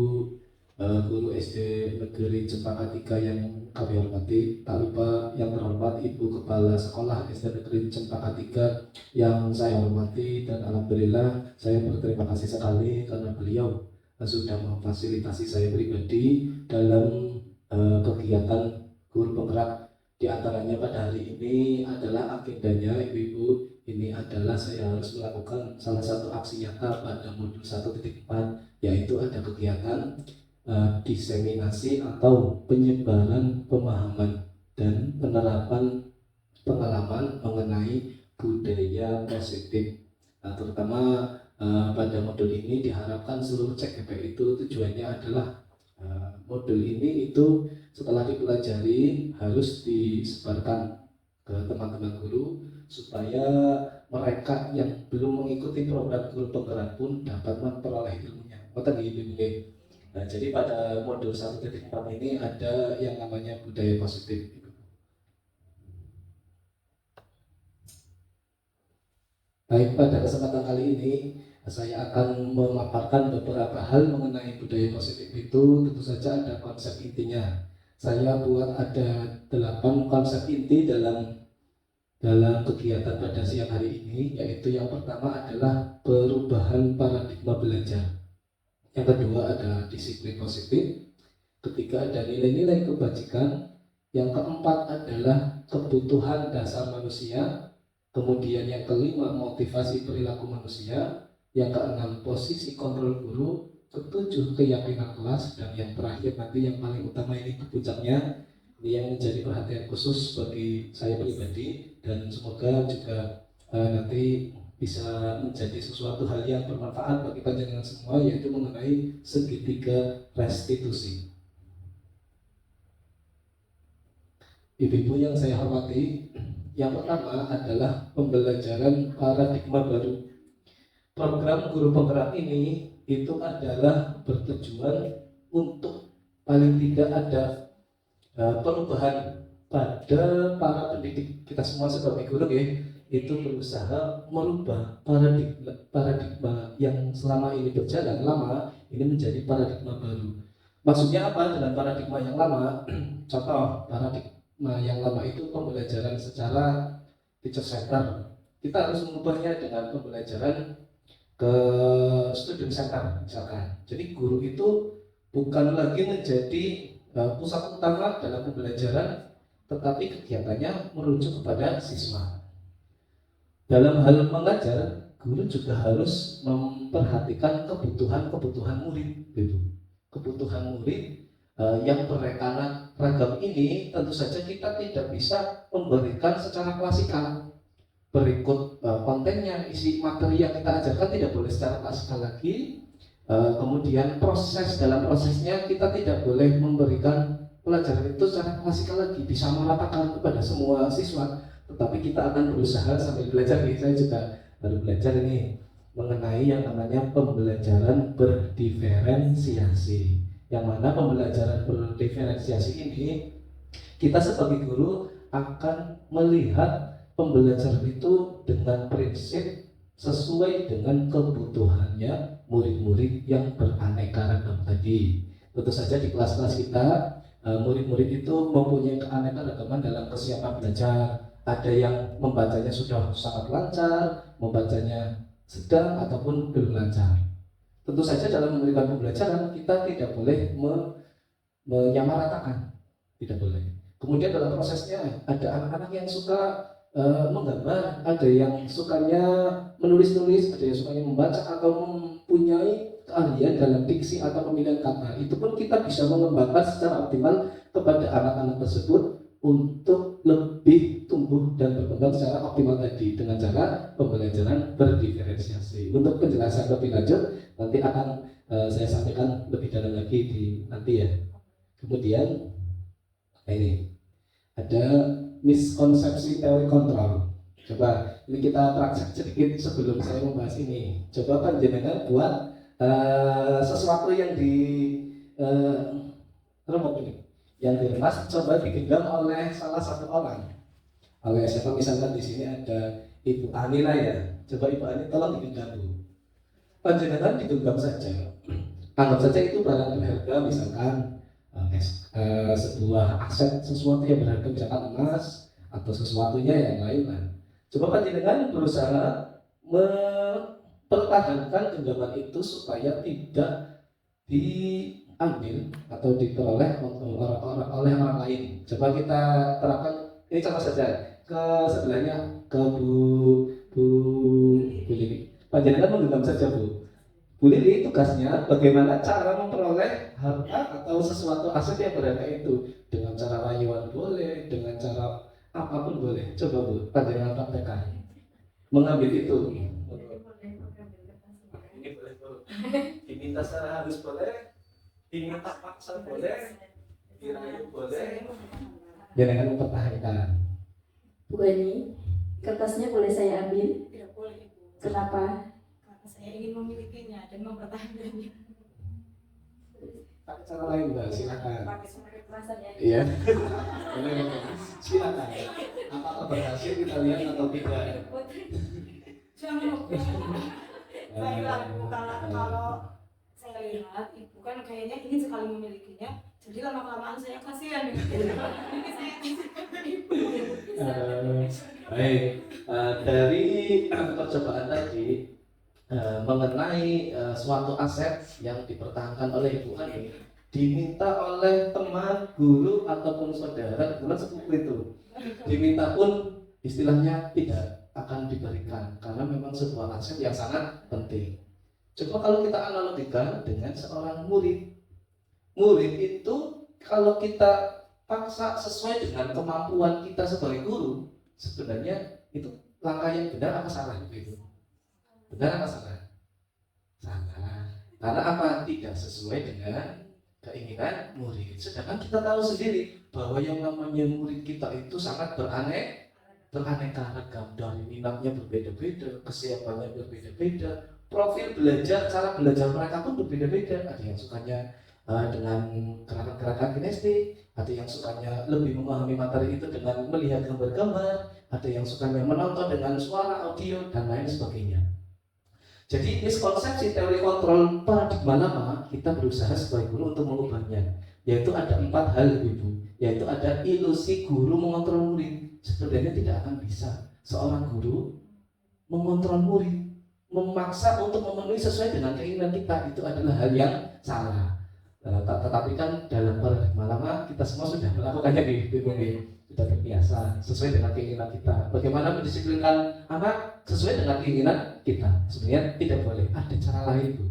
guru SD Negeri Cempaka 3 yang kami hormati, tak lupa yang terhormat Ibu Kepala Sekolah SD Negeri Cempaka 3 yang saya hormati, dan alhamdulillah saya berterima kasih sekali karena beliau sudah memfasilitasi saya pribadi dalam kegiatan guru penggerak. Di antaranya pada hari ini adalah agendanya ibu-ibu, ini adalah saya harus melakukan salah satu aksi nyata pada modul 1.4, yaitu ada kegiatan diseminasi atau penyebaran pemahaman dan penerapan pengalaman mengenai budaya positif. Nah, terutama pada modul ini diharapkan seluruh CGP itu tujuannya adalah modul ini itu setelah dipelajari harus disebarkan ke teman-teman guru supaya mereka yang belum mengikuti program guru penggerak pun dapat memperoleh ilmunya. Nah, jadi pada modul 1.4 ini ada yang namanya budaya positif. Baik, pada kesempatan kali ini saya akan memaparkan beberapa hal mengenai budaya positif itu. Tentu saja ada konsep intinya. Saya buat ada 8 konsep inti dalam kegiatan pada siang hari ini, yaitu yang pertama adalah perubahan paradigma belajar. Yang kedua ada disiplin positif. Ketiga ada nilai-nilai kebajikan. Yang keempat adalah kebutuhan dasar manusia. Kemudian yang kelima motivasi perilaku manusia. Yang keenam posisi kontrol guru. Ketujuh keyakinan kelas. Dan yang terakhir nanti yang paling utama ini puncaknya, ini yang menjadi perhatian khusus bagi saya pribadi dan semoga juga nanti bisa menjadi sesuatu hal yang bermanfaat bagi panjenengan semua, yaitu mengenai segitiga restitusi. Ibu-ibu yang saya hormati, yang pertama adalah pembelajaran paradigma baru. Program guru penggerak ini itu adalah bertujuan untuk paling tidak ada perubahan pada para pendidik kita semua sebagai guru ya, itu berusaha merubah paradigma yang selama ini berjalan lama ini menjadi paradigma baru. Maksudnya apa dengan paradigma yang lama? Contoh, paradigma yang lama itu pembelajaran secara teacher center. Kita harus mengubahnya dengan pembelajaran ke student center misalkan. Jadi guru itu bukan lagi menjadi pusat utama dalam pembelajaran, tetapi kegiatannya merujuk kepada siswa. Dalam hal mengajar, guru juga harus memperhatikan kebutuhan murid, gitu. Kebutuhan murid yang beraneka ragam ini tentu saja kita tidak bisa memberikan secara klasikal. Berikut kontennya, isi materi yang kita ajarkan tidak boleh secara klasikal lagi. Kemudian dalam prosesnya kita tidak boleh memberikan pelajaran itu secara klasikal lagi, bisa meratakan kepada semua siswa. Tetapi kita akan berusaha sambil belajar. Saya juga baru belajar ini mengenai yang namanya pembelajaran berdiferensiasi. Yang mana pembelajaran berdiferensiasi ini kita sebagai guru akan melihat pembelajaran itu dengan prinsip sesuai dengan kebutuhannya murid-murid yang beraneka ragam tadi. Tentu saja di kelas-kelas kita murid-murid itu mempunyai keanekaragaman dalam kesiapan belajar. Ada yang membacanya sudah sangat lancar, membacanya sedang ataupun belum lancar. Tentu saja dalam memberikan pembelajaran kita tidak boleh menyamaratakan, tidak boleh. Kemudian dalam prosesnya ada anak-anak yang suka menggambar, ada yang sukanya menulis-nulis, ada yang sukanya membaca atau mempunyai keahlian dalam diksi atau pemilihan kata. Itu pun kita bisa mengembangkan secara optimal kepada anak-anak tersebut untuk lebih tumbuh dan berkembang secara optimal tadi dengan cara pembelajaran berdiferensiasi. Untuk penjelasan lebih lanjut nanti akan saya sampaikan lebih dalam lagi nanti ya. Kemudian ini ada miskonsepsi teori kontrol. Coba ini kita praktek sedikit sebelum saya membahas ini. Coba panjenengan buat sesuatu yang di remote ini, yang diremas coba digenggam oleh salah satu orang. Oleh siapa? Misalkan di sini ada Ibu Ani lah ya. Coba Ibu Ani tolong digenggam dulu. Panjenengan digenggam saja. Anggap saja itu barang berharga, misalkan sebuah aset, sesuatu yang berharga, misalkan emas atau sesuatunya yang lain lah. Coba panjenengan berusaha mempertahankan genggaman itu supaya tidak diambil atau diperoleh oleh orang lain. Coba kita terapkan ini contoh saja ke sebelahnya, ke Bu Lili. Panjenengan menggenggam saja Bu Lili, tugasnya bagaimana cara memperoleh harta atau sesuatu aset yang berharga itu, dengan cara rayuan boleh, dengan cara apapun boleh. Coba Bu, panjenengan praktekkan mengambil itu. Diminta secara halus boleh, diminta paksa boleh, dirayu boleh. Jangan mempertahankan. Bu Eni, kertasnya boleh saya ambil? Tidak boleh Ibu. Kenapa? Karena saya ingin memilikinya dan mempertahankannya. Pakai cara lain mbak, silakan. Pakai surat kekerasan ya. Iya. Boleh. Silakan. Apakah berhasil kita lihat atau tidak? Jangan. Saya laku kalau saya lihat ibu kan kayaknya ingin sekali memilikinya. Jadi lama-kelamaan saya kasihan dengan ibu. Ini saya kasihkan ke ibu. Baik, dari percobaan tadi mengenai suatu aset yang dipertahankan oleh Ibu Ani diminta oleh teman, guru ataupun saudara, kebetulan sepupu itu, diminta pun istilahnya tidak akan diberikan karena memang sebuah aset yang sangat penting. Coba kalau kita analogikan dengan seorang murid. Murid itu kalau kita paksa sesuai dengan kemampuan kita sebagai guru, sebenarnya itu langkah yang benar apa salah itu? Benar apa salah? Salah. Karena apa? Tidak sesuai dengan keinginan murid. Sedangkan kita tahu sendiri bahwa yang namanya murid kita itu sangat beraneka ragam, dari minatnya berbeda-beda, kesiapannya berbeda-beda, profil belajar, cara belajar mereka pun berbeda-beda. Ada yang sukanya dengan gerakan-gerakan kinestik, ada yang sukanya lebih memahami materi itu dengan melihat gambar-gambar, ada yang sukanya menonton dengan suara, audio, dan lain sebagainya. Jadi miskonsepsi teori kontrol paradigma lama kita berusaha sebagai guru untuk mengubahnya, yaitu ada 4 hal Ibu, yaitu ada ilusi guru mengontrol murid. Sebenarnya tidak akan bisa seorang guru mengontrol murid, memaksa untuk memenuhi sesuai dengan keinginan kita, itu adalah hal yang salah. Tetapi kan dalam paradigma lama kita semua sudah melakukannya di sudah terbiasa sesuai dengan keinginan kita. Bagaimana mendisiplinkan anak sesuai dengan keinginan kita? Sebenarnya tidak boleh, ada cara lain Bu.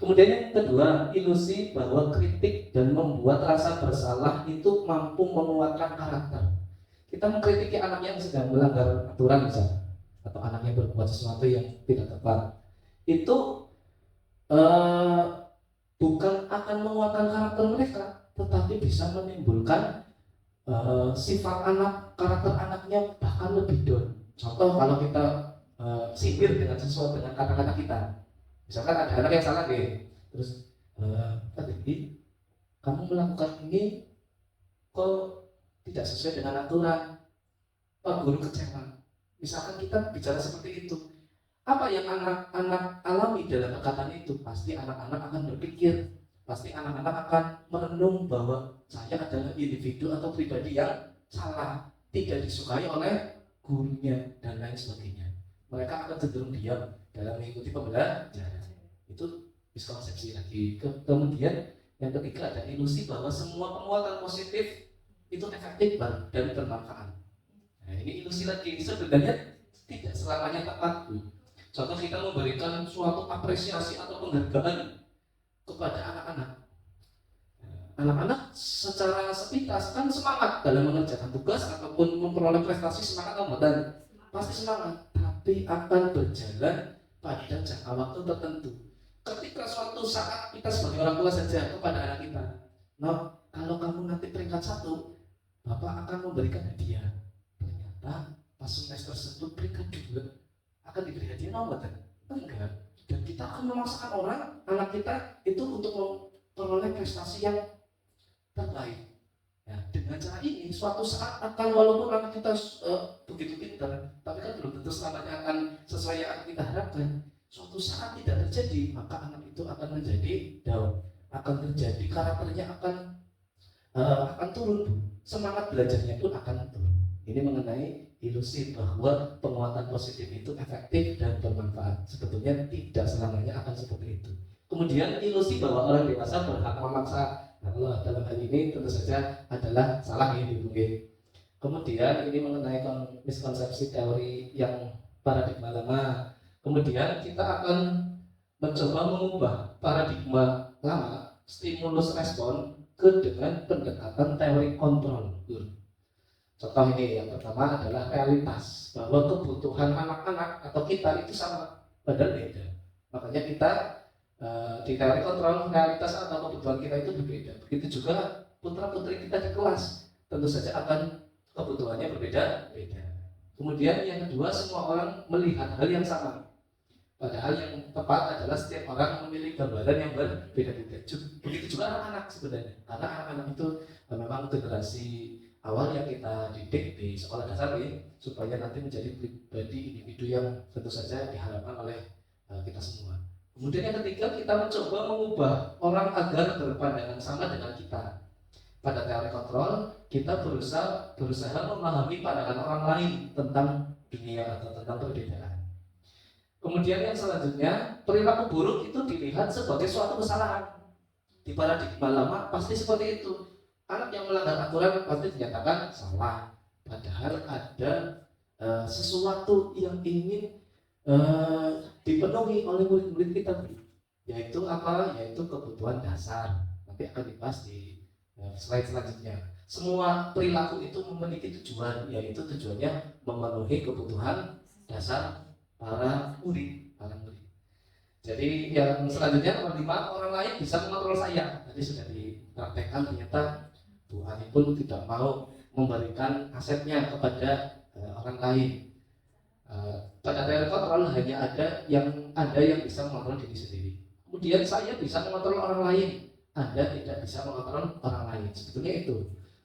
Kemudian yang kedua, ilusi bahwa kritik dan membuat rasa bersalah itu mampu menguatkan karakter. Kita mengkritiki anak yang sedang melanggar aturan misalnya, atau anak yang berbuat sesuatu yang tidak tepat, itu bukan akan menguatkan karakter mereka, tetapi bisa menimbulkan sifat anak, karakter anaknya bahkan lebih down. Contoh kalau kita sindir dengan sesuatu dengan kata-kata kita, misalkan ada anak yang salah deh, terus tadi kamu melakukan ini kok tidak sesuai dengan aturan, Pak guru kecewa. Misalkan kita bicara seperti itu, apa yang anak-anak alami dalam perkataan itu? Pasti anak-anak akan berpikir, pasti anak-anak akan merenung bahwa saya adalah individu atau pribadi yang salah, tidak disukai oleh gurunya dan lain sebagainya. Mereka akan cenderung diam dalam mengikuti pembelajaran. Itu miskonsepsi lagi. Kemudian yang ketiga ada ilusi bahwa semua penguatan positif itu efektif dan bermanfaat. Nah, ini ilusi lagi. Sebenarnya tidak selamanya tepat Bu. Contoh kita memberikan suatu apresiasi atau penghargaan kepada anak-anak. Anak-anak secara sepintas kan semangat dalam mengerjakan tugas ataupun memperoleh prestasi, semangat dan pasti semangat, tapi akan berjalan pada jangka waktu tertentu. Ketika suatu saat kita sebagai orang tua saja kepada anak kita, nah kalau kamu nanti peringkat 1, Bapak akan memberikan hadiah. Ternyata pas semester tersebut peringkat 2 akan diberi hadiah nomor enggak, dan kita akan memaksakan anak kita itu untuk memperoleh prestasi yang terbaik. Ya, dengan cara ini suatu saat akan, walaupun anak kita begitu pintar, tapi kan belum tentu selamanya akan sesuai yang kita harapkan. Suatu saat tidak terjadi, maka anak itu akan menjadi down, akan terjadi karakternya akan turun, semangat belajarnya pun akan turun. Ini mengenai ilusi bahwa penguatan positif itu efektif dan bermanfaat. Sebetulnya tidak selamanya akan seperti itu. Kemudian ilusi bahwa orang dewasa berhak memaksa Allah dalam hal ini tentu saja adalah salah ini mungkin. Kemudian ini mengenai miskonsepsi teori yang paradigma lama. Kemudian kita akan mencoba mengubah paradigma lama, stimulus respon dengan pendekatan teori kontrol. Contoh ini yang pertama adalah realitas, bahwa kebutuhan anak-anak atau kita itu sama, padahal beda. Makanya kita di teori kontrol realitas atau kebutuhan kita itu berbeda. Begitu juga putra putri kita di kelas tentu saja akan kebutuhannya berbeda-beda. Kemudian yang kedua, semua orang melihat hal yang sama. Padahal yang tepat adalah setiap orang memiliki gambaran yang berbeda-beda. Begitu juga anak-anak sebenarnya. Karena anak-anak itu memang generasi awal yang kita didik di sekolah dasar ini supaya nanti menjadi pribadi individu yang tentu saja diharapkan oleh kita semua. Kemudian yang ketiga, kita mencoba mengubah orang agar berpandangan sama dengan kita. Pada teori kontrol, kita berusaha memahami pandangan orang lain tentang dunia atau tentang perbedaan. Kemudian yang selanjutnya, perilaku buruk itu dilihat sebagai suatu kesalahan. Di paradigma lama pasti seperti itu. Anak yang melanggar aturan pasti dinyatakan salah. Padahal ada sesuatu yang ingin dipenuhi oleh murid-murid kita, yaitu apa? Yaitu kebutuhan dasar. Nanti akan dibahas di slide selanjutnya. Semua perilaku itu memiliki tujuan, yaitu tujuannya memenuhi kebutuhan dasar para murid. Jadi yang selanjutnya nomor 5, orang lain bisa mengontrol saya. Tadi sudah dipraktekkan, ternyata Bu Ani pun tidak mau memberikan asetnya kepada orang lain. Pada teori kontrol hanya ada yang bisa mengontrol diri sendiri. Kemudian saya bisa mengontrol orang lain, Anda tidak bisa mengontrol orang lain. Sebetulnya itu.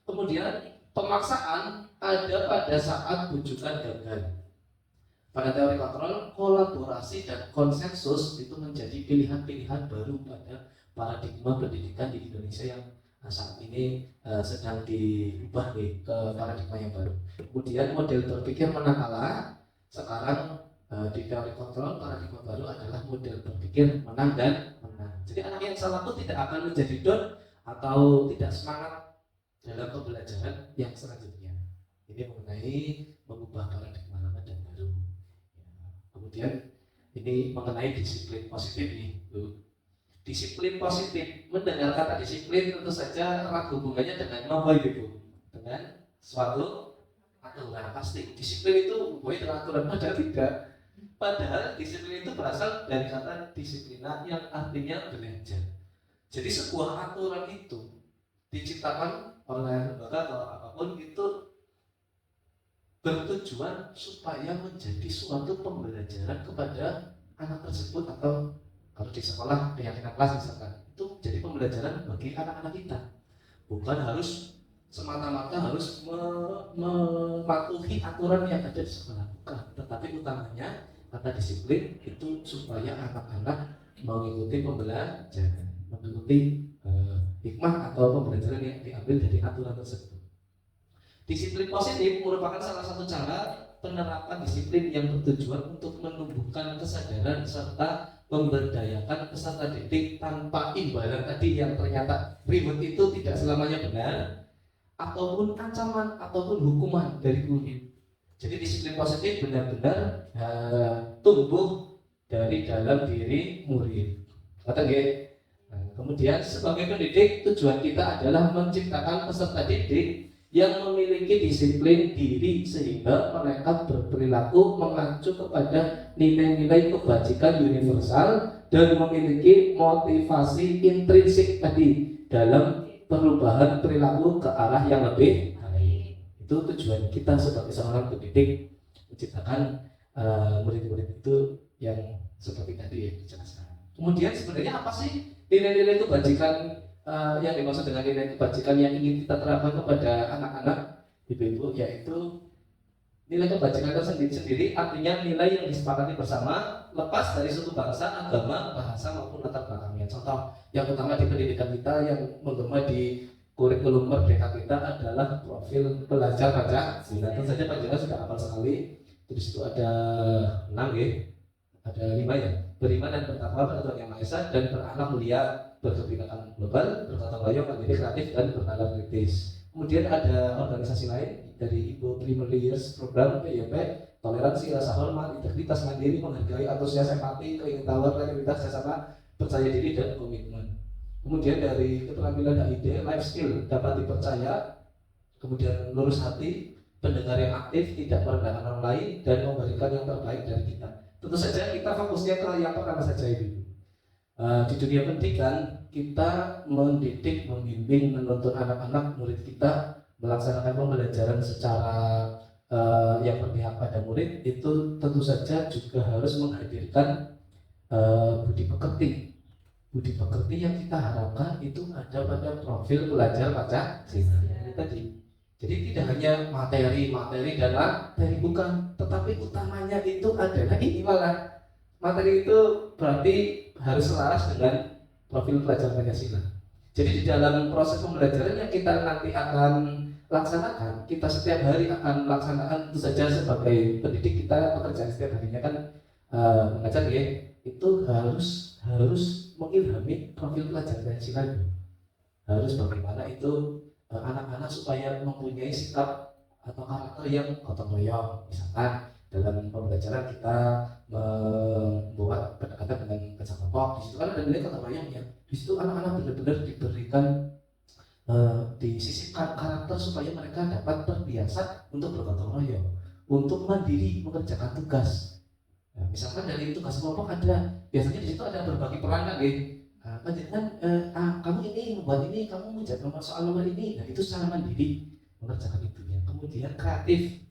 Kemudian pemaksaan ada pada saat bujukan gagal. Pada teori kontrol, kolaborasi dan konsensus itu menjadi pilihan-pilihan baru pada paradigma pendidikan di Indonesia yang saat ini sedang diubah ke paradigma yang baru. Kemudian model berpikir menang kalah. Sekarang di teori kontrol, paradigma baru adalah model berpikir menang dan menang. Jadi anak yang salah itu tidak akan menjadi down atau tidak semangat dalam pembelajaran yang selanjutnya. Ini mengenai mengubah paradigma lama dan baru. Kemudian ini mengenai disiplin positif nih. Disiplin positif, mendengar kata disiplin tentu saja erat hubungannya dengan apa itu? Dengan suatu aturan. Pasti disiplin itu hubungannya dengan aturan, padahal tidak. Padahal disiplin itu berasal dari kata disiplina yang artinya belajar. Jadi sebuah aturan itu diciptakan oleh lembaga atau apapun itu bertujuan supaya menjadi suatu pembelajaran kepada anak tersebut, atau kalau di sekolah keyakinan kelas misalkan, itu jadi pembelajaran bagi anak-anak kita. Bukan harus semata-mata harus mematuhi aturan yang ada di sekolah, bukan. Tetapi utamanya kata disiplin itu supaya anak-anak mengikuti pembelajaran, mengikuti hikmah atau pembelajaran yang diambil dari aturan tersebut. Disiplin positif merupakan salah satu cara penerapan disiplin yang bertujuan untuk menumbuhkan kesadaran serta memberdayakan peserta didik tanpa imbalan tadi yang ternyata ribut itu tidak selamanya benar, ataupun ancaman ataupun hukuman dari guru. Jadi disiplin positif benar-benar tumbuh dari dalam diri murid. Kata nggih. Kemudian sebagai pendidik, tujuan kita adalah menciptakan peserta didik yang memiliki disiplin diri sehingga mereka berperilaku mengacu kepada nilai-nilai kebajikan universal dan memiliki motivasi intrinsik tadi dalam perubahan perilaku ke arah yang lebih baik. Itu tujuan kita sebagai seorang pendidik, menciptakan murid-murid itu yang seperti tadi ya dijelaskan. Kemudian sebenarnya apa sih nilai-nilai kebajikan yang dimaksud dengan nilai kebajikan yang ingin kita terapkan kepada anak-anak ibu-ibu, yaitu nilai kebajikan itu sendiri artinya nilai yang disepakati bersama lepas dari suku bangsa, agama, bahasa maupun latar belakangnya. Contoh yang utama di pendidikan kita yang menggema di kurikulum merdeka kita adalah profil pelajar Pancasila. Tentu saja Panjenengan sudah hafal sekali. Di situ ada 6 ya, ada 5 ya. Beriman dan bertakwa pada Tuhan Yang Maha Esa dan berakhlak mulia, berkebinekaan global, bergotong royong, mandiri, kreatif, dan bernalar kritis. Kemudian ada organisasi lain dari Ibu Primary Years Program PYP, toleransi, rasa hormat, integritas, mandiri, menghargai, antusias, empati, keingintahuan, kreativitas, jasa, percaya diri, dan komitmen. Kemudian dari keterampilan HID, life skill, dapat dipercaya, kemudian lurus hati, pendengar yang aktif, tidak merendahkan orang lain, dan memberikan yang terbaik dari kita. Tentu saja kita fokusnya ke yang pertama saja itu. Di dunia pendidikan kita mendidik, membimbing, menuntun anak-anak murid kita melaksanakan pembelajaran secara yang berpihak pada murid, itu tentu saja juga harus menghadirkan budi pekerti. Budi pekerti yang kita harapkan itu ada pada profil pelajar Pancasila ini tadi. Jadi tidak hanya materi dan materi, bukan, tetapi utamanya itu adalah ini malah materi itu berarti harus selaras dengan profil pelajar Pancasila. Jadi di dalam proses pembelajaran yang kita nanti akan laksanakan, kita setiap hari akan laksanakan, itu saja sebagai pendidik kita pekerjaan setiap harinya kan mengajar ya, itu harus mengilhami profil pelajar Pancasila itu. Harus bagaimana itu anak-anak supaya mempunyai sikap atau karakter yang gotong royong. Misalkan dalam pembelajaran kita membuat pendekatan dengan kerja kelompok, di situ kan ada nilai gotong royongnya. Di situ anak-anak benar-benar diberikan disisipkan karakter supaya mereka dapat terbiasa untuk bergotong royong, untuk mandiri mengerjakan tugas. Nah, misalkan dari tugas kelompok ada, biasanya di situ ada berbagi peran kan, kamu ini membuat ini, kamu menjadi nomor soal nomor ini. Nah, itu secara mandiri mengerjakan itu ya. Kemudian kreatif,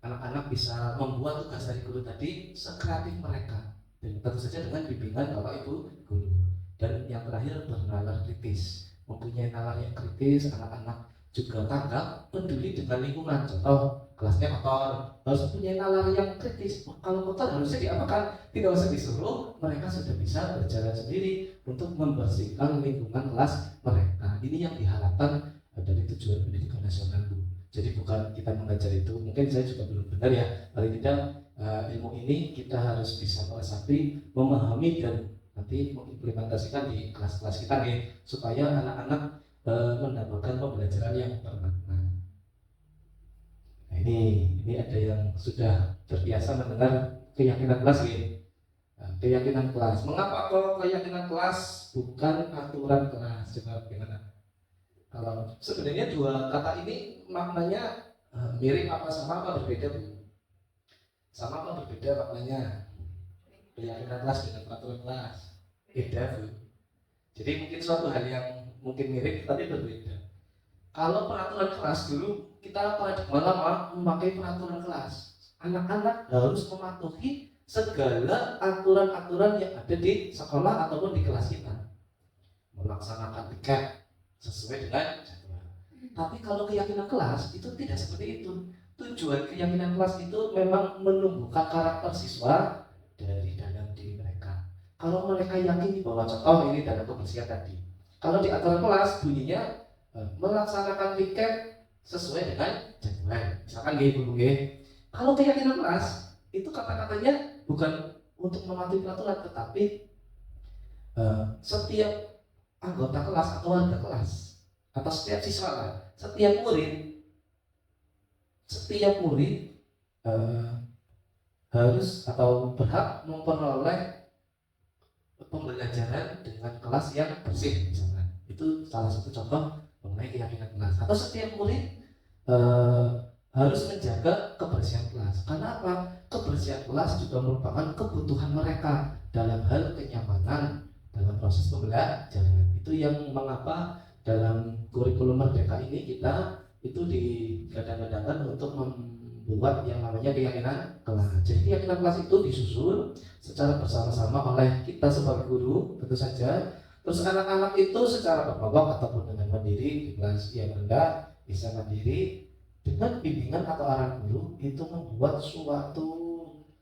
anak-anak bisa membuat tugas dari guru tadi sekreatif mereka, dan tentu saja dengan bimbingan bapak ibu guru. Dan yang terakhir, bernalar kritis, mempunyai nalar yang kritis. Anak-anak juga tanggap, peduli dengan lingkungan. Contoh, kelasnya kotor, harus punya nalar yang kritis. Kalau kotor harusnya diapakan? Tidak usah disuruh, mereka sudah bisa berjalan sendiri untuk membersihkan lingkungan kelas mereka. Ini yang diharapkan dari tujuan pendidikan nasional, Bu. Jadi bukan kita mengajar itu, mungkin saya juga belum benar ya, paling tidak ilmu ini kita harus bisa meresapi, memahami, dan nanti mengimplementasikan di kelas-kelas kita nih, supaya anak-anak mendapatkan pembelajaran yang bermakna. Nah, ini ada yang sudah terbiasa mendengar keyakinan kelas nih. Nah, keyakinan kelas. Mengapa kok keyakinan kelas bukan aturan kelas? Coba gimana? Kalau sebenarnya dua kata ini maknanya mirip apa sama apa berbeda, Bu? Sama apa berbeda maknanya? Keyakinan kelas dengan peraturan kelas beda, Bu. Jadi mungkin suatu hal yang mungkin mirip tapi berbeda. Kalau peraturan kelas dulu kita paradigma lama memakai peraturan kelas. Anak-anak harus mematuhi segala aturan-aturan yang ada di sekolah ataupun di kelas kita. Melaksanakan piket sesuai dengan jadwal. Tapi kalau keyakinan kelas itu tidak seperti itu. Tujuan keyakinan kelas itu memang menumbuhkan karakter siswa dari dalam diri mereka. Kalau mereka yakin bahwa contoh ini dalam kebersihan tadi, kalau di aturan kelas bunyinya melaksanakan piket sesuai dengan jadwal. Misalkan gini, kalau keyakinan kelas itu kata-katanya bukan untuk mematuhi peraturan, tetapi setiap anggota kelas atau warga kelas atau setiap siswa, setiap murid harus atau berhak memperoleh pembelajaran dengan kelas yang bersih, misalkan. Itu salah satu contoh mengenai keyakinan kelas. Atau setiap murid harus menjaga kebersihan kelas. Karena apa? Kebersihan kelas juga merupakan kebutuhan mereka dalam hal kenyamanan dalam proses pembelajaran. Itu yang mengapa dalam kurikulum Merdeka ini kita itu digadang-gadangkan untuk membuat yang namanya keyakinan kelas. Jadi keyakinan kelas itu disusun secara bersama-sama oleh kita sebagai guru tentu saja. Terus anak-anak itu secara berkelompok ataupun dengan mandiri di kelas yang rendah bisa mandiri dengan bimbingan atau arahan guru, itu membuat suatu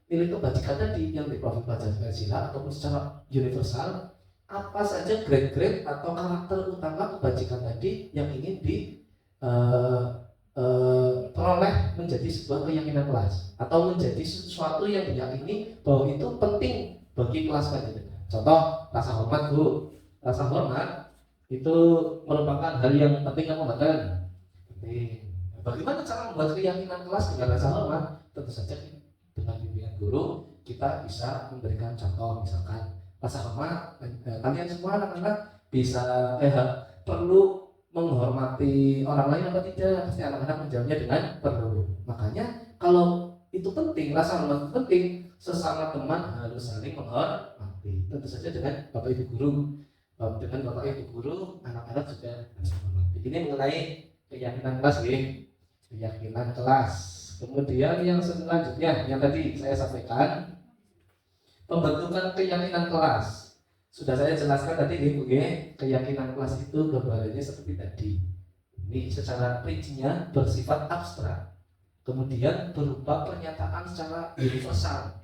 nilai kebajikan tadi yang di profil pelajar Pancasila ataupun secara universal. Apa saja grade-grade atau karakter utama kebajikan tadi yang ingin peroleh menjadi sebuah keyakinan kelas atau menjadi sesuatu yang diyakini bahwa itu penting bagi kelas Pancasila. Contoh, rasa hormat, Bu. Rasa hormat itu merupakan hal yang penting atau bukan? Penting. Bagaimana cara membuat keyakinan kelas dengan rasa hormat? Tentu saja dengan bimbingan guru kita bisa memberikan contoh, misalkan rasa hormat. Kalian semua anak-anak bisa perlu menghormati orang lain atau tidak? Pasti anak-anak menjawabnya dengan perlu. Makanya kalau itu penting, rasa hormat penting, sesama teman harus saling menghormati. menghormati. Tentu saja dengan Bapak Ibu guru, anak-anak juga harus menghormati. Ini mengenai keyakinan kelas, keyakinan kelas. Kemudian yang selanjutnya yang tadi saya sampaikan, pembentukan keyakinan kelas. Sudah saya jelaskan tadi keyakinan kelas itu gambarannya seperti tadi. Ini secara rincinya bersifat abstrak. Kemudian berupa pernyataan secara universal.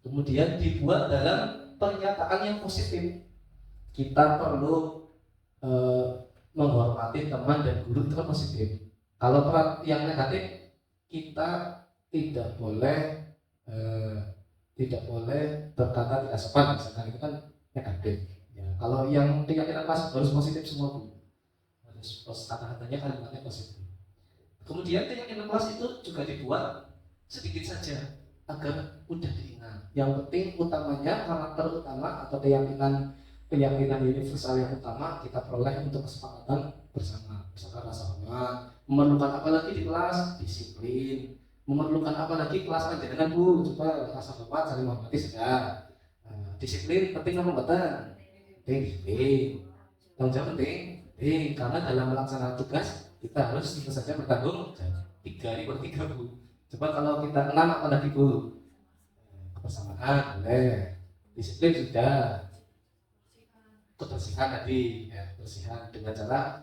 Kemudian dibuat dalam pernyataan yang positif. Kita perlu menghormati teman dan guru itu kan positif. Kalau yang negatif, kita tidak boleh berkata tidak sopan, misalkan itu kan negatif. Ya, kalau yang keyakinan kelas harus positif semua, Bu. Harus kata-katanya kalimatnya positif. Kemudian keyakinan kelas itu juga dibuat sedikit saja agar mudah diingat. Yang penting utamanya karakter utama atau keyakinan universal yang utama kita peroleh untuk kesepakatan bersama. Misalkan rasa hormat, memerlukan apa lagi di kelas? Disiplin. Memerlukan apa lagi kelas dengan Bu? Coba rasa hormat, saling menghormati sudah. Disiplin penting apa enggak? Penting. Tanggung jawab penting. Karena dalam melaksanakan tugas kita harus tentu saja bertanggung jawab. 3/3 Bu. Coba kalau kita 6 apa lagi Bu? Kebersamaan boleh. Disiplin sudah. Kebersihan tadi, ya, kebersihan dengan cara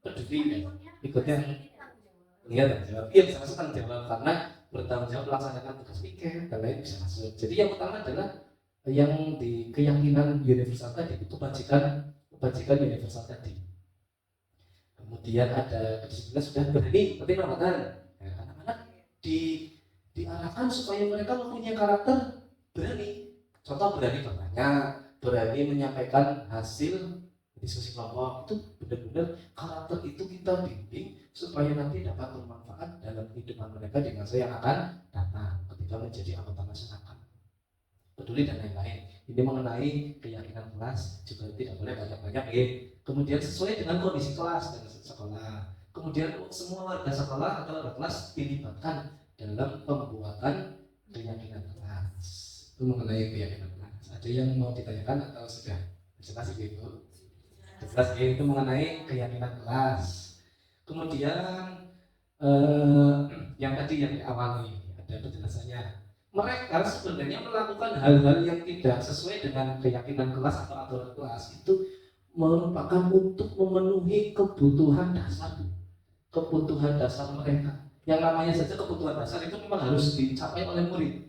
peduli, ikutnya lihat jawab. Iya bisa masuk tanggung jawab karena bertanggung jawab melaksanakan tugas pikir dan lain bisa masuk. Jadi yang utama adalah yang di keyakinan universal tadi itu kebajikan universal tadi. Kemudian ada kedisiplinan sudah berani, penting banget. Ya, anak-anak diarahkan supaya mereka mempunyai karakter berani. Contoh berani bertanya, berani menyampaikan hasil diskusi kelompok. Itu benar-benar karakter itu kita bimbing supaya nanti dapat bermanfaat dalam kehidupan mereka di masa yang akan datang ketika menjadi anggota masyarakat, peduli dan lain-lain. Ini mengenai keyakinan kelas juga tidak boleh banyak-banyak. Kemudian sesuai dengan kondisi kelas dan sekolah. Kemudian semua warga sekolah atau warga kelas dilibatkan dalam pembuatan keyakinan kelas. Itu mengenai keyakinan kelas. Ada yang mau ditanyakan atau sudah jelas gitu? Jelas itu mengenai keyakinan kelas. Kemudian yang tadi yang di awal nih ada penjelasannya. Mereka sebenarnya melakukan hal-hal yang tidak sesuai dengan keyakinan kelas atau aturan kelas itu merupakan untuk memenuhi kebutuhan dasar mereka. Yang namanya saja kebutuhan dasar itu memang harus dicapai oleh murid.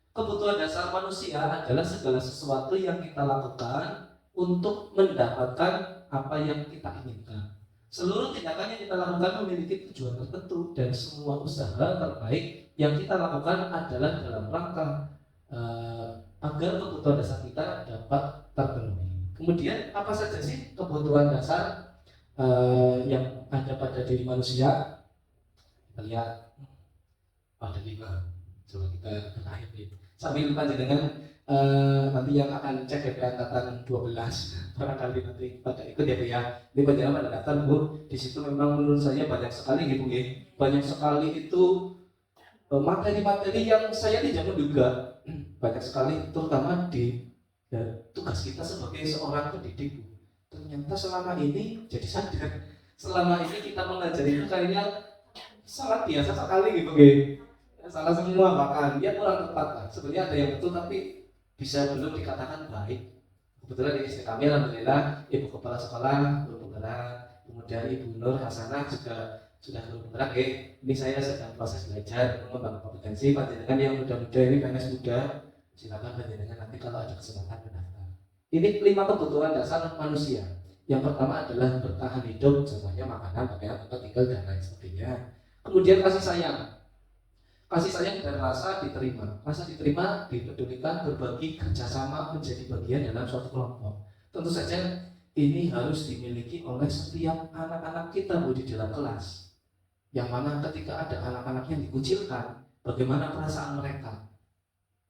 Kebutuhan dasar manusia adalah segala sesuatu yang kita lakukan untuk mendapatkan apa yang kita inginkan. Seluruh tindakan yang kita lakukan memiliki tujuan tertentu dan semua usaha terbaik yang kita lakukan adalah dalam rangka agar kebutuhan dasar kita dapat terpenuhi. Kemudian apa saja sih kebutuhan dasar yang ada pada diri manusia? Kita lihat ada 5. Coba kita terakhir nih. Sambil panjenengan nanti yang akan cek DP angkatan 12 barangkali nanti pada ikut ya Bu ya. Ini panjenengan pada daftar Bu. Di situ memang menurut saya banyak sekali gitu Bu. Banyak sekali itu materi-materi yang saya tidak menduga. Banyak sekali terutama di tugas kita sebagai seorang pendidik Bu. Ternyata selama ini jadi sadar. Selama ini kita mengajari itu kayaknya sangat biasa sekali gitu salah semua bahkan dia kurang tepat lah. Sebenarnya ada yang betul tapi bisa belum dikatakan baik. Kebetulan di SD kami alhamdulillah Ibu Kepala Sekolah guru penggerak, kemudian Ibu Nur Hasanah juga sudah guru penggerak. Ini saya sedang proses belajar mengembangkan kompetensi panjenengan yang muda-muda ini PNS muda. Silakan panjenengan nanti kalau ada kesempatan mendaftar. Ini 5 kebutuhan dasar manusia. Yang pertama adalah bertahan hidup, contohnya makanan, pakaian, tempat tinggal dan lain sebagainya. Kemudian kasih sayang dan rasa diterima. Rasa diterima, dipedulikan, berbagi, kerjasama, menjadi bagian dalam suatu kelompok. Tentu saja ini harus dimiliki oleh setiap anak-anak kita di dalam kelas. Yang mana ketika ada anak-anak yang dikucilkan, bagaimana perasaan mereka?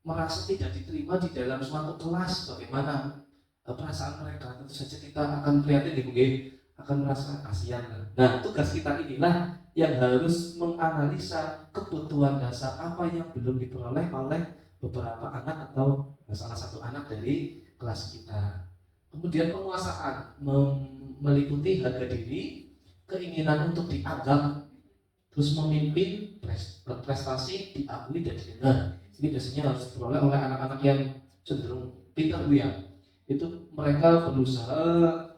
Merasa tidak diterima di dalam suatu kelas, bagaimana perasaan mereka? Tentu saja kita akan prihatin akan merasa kasihan. Nah, tugas kita inilah yang harus menganalisa kebutuhan dasar apa yang belum diperoleh oleh beberapa anak atau salah satu anak dari kelas kita. Kemudian penguasaan meliputi harga diri, keinginan untuk dianggap, terus memimpin, prestasi diakui dan didengar. Ini biasanya harus diperoleh oleh anak-anak yang cenderung pintar Bu ya. Itu mereka berusaha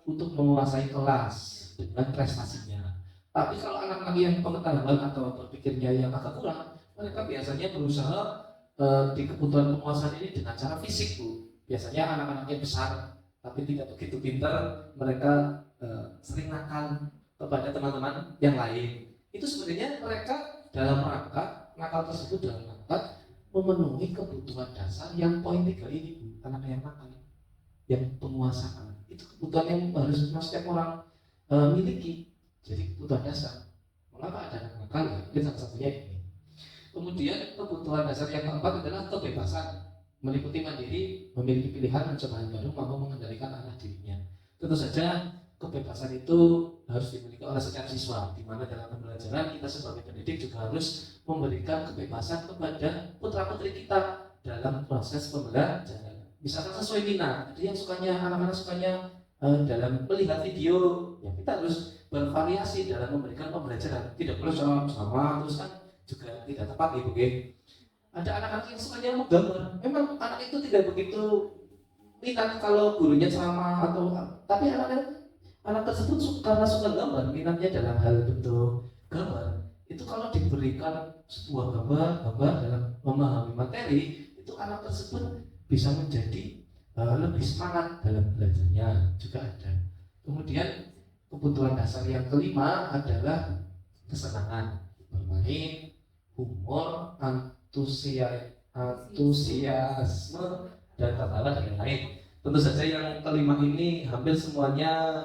untuk menguasai kelas dengan prestasinya. Tapi kalau anak-anak yang pengetahuan atau berpikirnya yang agak kurang, mereka biasanya berusaha di kebutuhan penguasaan ini dengan cara fisik Bu. Biasanya anak-anaknya besar tapi tidak begitu pintar, mereka sering nakal kepada teman-teman yang lain. Itu sebenarnya mereka dalam rangka nakal tersebut dalam rangka memenuhi kebutuhan dasar yang poin 3 ini Bu, anak yang nakal, yang penguasaan. Itu kebutuhan yang harus setiap orang miliki. Jadi kebutuhan dasar. Mengapa ada anak nakal? Ya, ini salah satunya ini. Kemudian kebutuhan dasar yang keempat adalah kebebasan, meliputi mandiri, memiliki pilihan, mencoba hal baru, mampu mengendalikan arah dirinya. Tentu saja kebebasan itu harus dimiliki oleh setiap siswa, di mana dalam pembelajaran kita sebagai pendidik juga harus memberikan kebebasan kepada putra-putri kita dalam proses pembelajaran. Misalkan sesuai minat, ada yang sukanya, anak-anak sukanya dalam melihat video, ya kita harus bervariasi dalam memberikan pembelajaran. Tidak boleh sama terus kan juga tidak tepat gitu, oke? Ada anak-anak yang sukanya menggambar. Memang anak itu tidak begitu minat kalau gurunya ceramah atau tapi anak tersebut karena suka gambar, minatnya dalam hal bentuk gambar. Itu kalau diberikan sebuah gambar dalam memahami materi, itu anak tersebut bisa menjadi lebih semangat dalam belajarnya juga ada. Kemudian kebutuhan dasar yang kelima adalah kesenangan, bermain, humor, antusiasme dan tertawa dan lain-lain. Tentu saja yang kelima ini hampir semuanya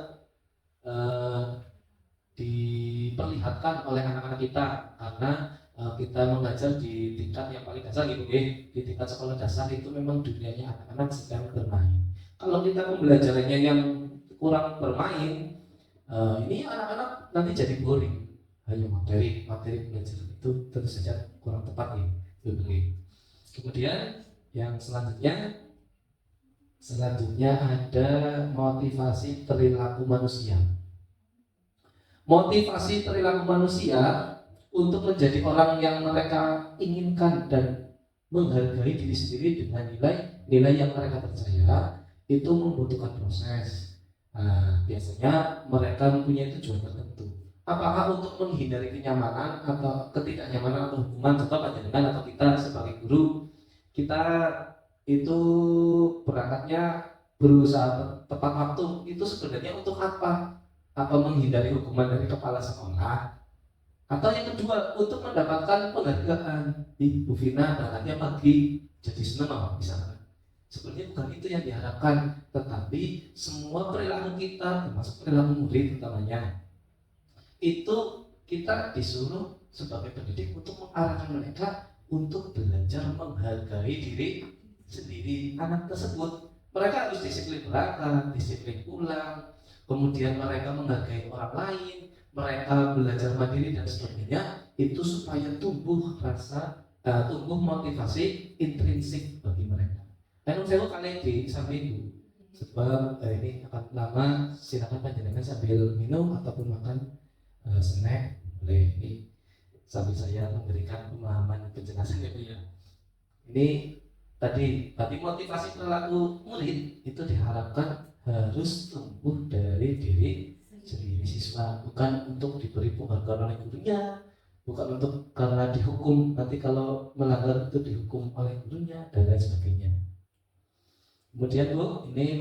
diperlihatkan oleh anak-anak kita karena kita mengajar di tingkat yang paling dasar gitu ya. Di tingkat sekolah dasar itu memang dunianya anak-anak sedang bermain. Kalau kita pembelajarannya yang kurang bermain, ini anak-anak nanti jadi boring. Hanya materi pelajaran itu tentu saja kurang tepat nih. Kemudian yang selanjutnya ada motivasi perilaku manusia. Motivasi perilaku manusia untuk menjadi orang yang mereka inginkan dan menghargai diri sendiri dengan nilai yang mereka percaya itu membutuhkan proses. Biasanya mereka mempunyai tujuan tertentu. Apakah untuk menghindari kenyamanan atau ketidaknyamanan atau hukuman, contoh panjenengan atau kita sebagai guru, kita itu berangkatnya berusaha tepat waktu, itu sebenarnya untuk apa? Apa menghindari hukuman dari kepala sekolah? Atau yang kedua, untuk mendapatkan penghargaan. Bu Vina berangkatnya pagi, jadi senang misalnya. Sebenarnya bukan itu yang diharapkan, tetapi semua perilaku kita, termasuk perilaku murid utamanya, itu kita disuruh sebagai pendidik untuk mengarahkan mereka untuk belajar menghargai diri sendiri. Anak tersebut mereka harus disiplin belakang, disiplin pulang, kemudian mereka menghargai orang lain, mereka belajar mandiri dan sebagainya. Itu supaya tumbuh motivasi intrinsik bagi mereka. Dan saya kalian di samping itu, sebab ini akan lama, silakan panjenengan sambil minum ataupun makan snack boleh. Ini sambil saya memberikan pemahaman penjelasan ya Bu ya. Ini tadi motivasi perilaku murid itu diharapkan harus tumbuh dari diri sendiri siswa, bukan untuk diberi penghargaan oleh gurunya, bukan untuk karena dihukum nanti kalau melanggar itu dihukum oleh gurunya dan lain sebagainya. Kemudian Bu, ini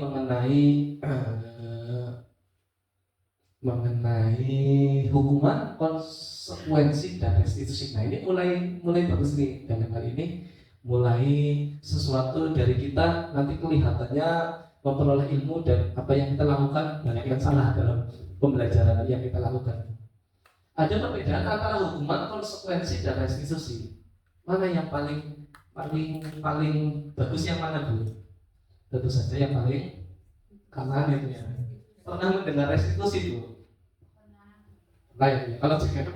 mengenai hukuman, konsekuensi dan restitusi. Nah ini mulai bagus nih dalam hal ini, mulai sesuatu dari kita nanti kelihatannya memperoleh ilmu dan apa yang kita lakukan banyak yang salah dalam pembelajaran yang kita lakukan. Ada perbedaan antara hukuman, konsekuensi dan restitusi. Mana yang paling bagus yang mana Bu? Tentu saja yang paling kanan itu ya. Pernah mendengar restitusi Bu? Nah ya, kalau juga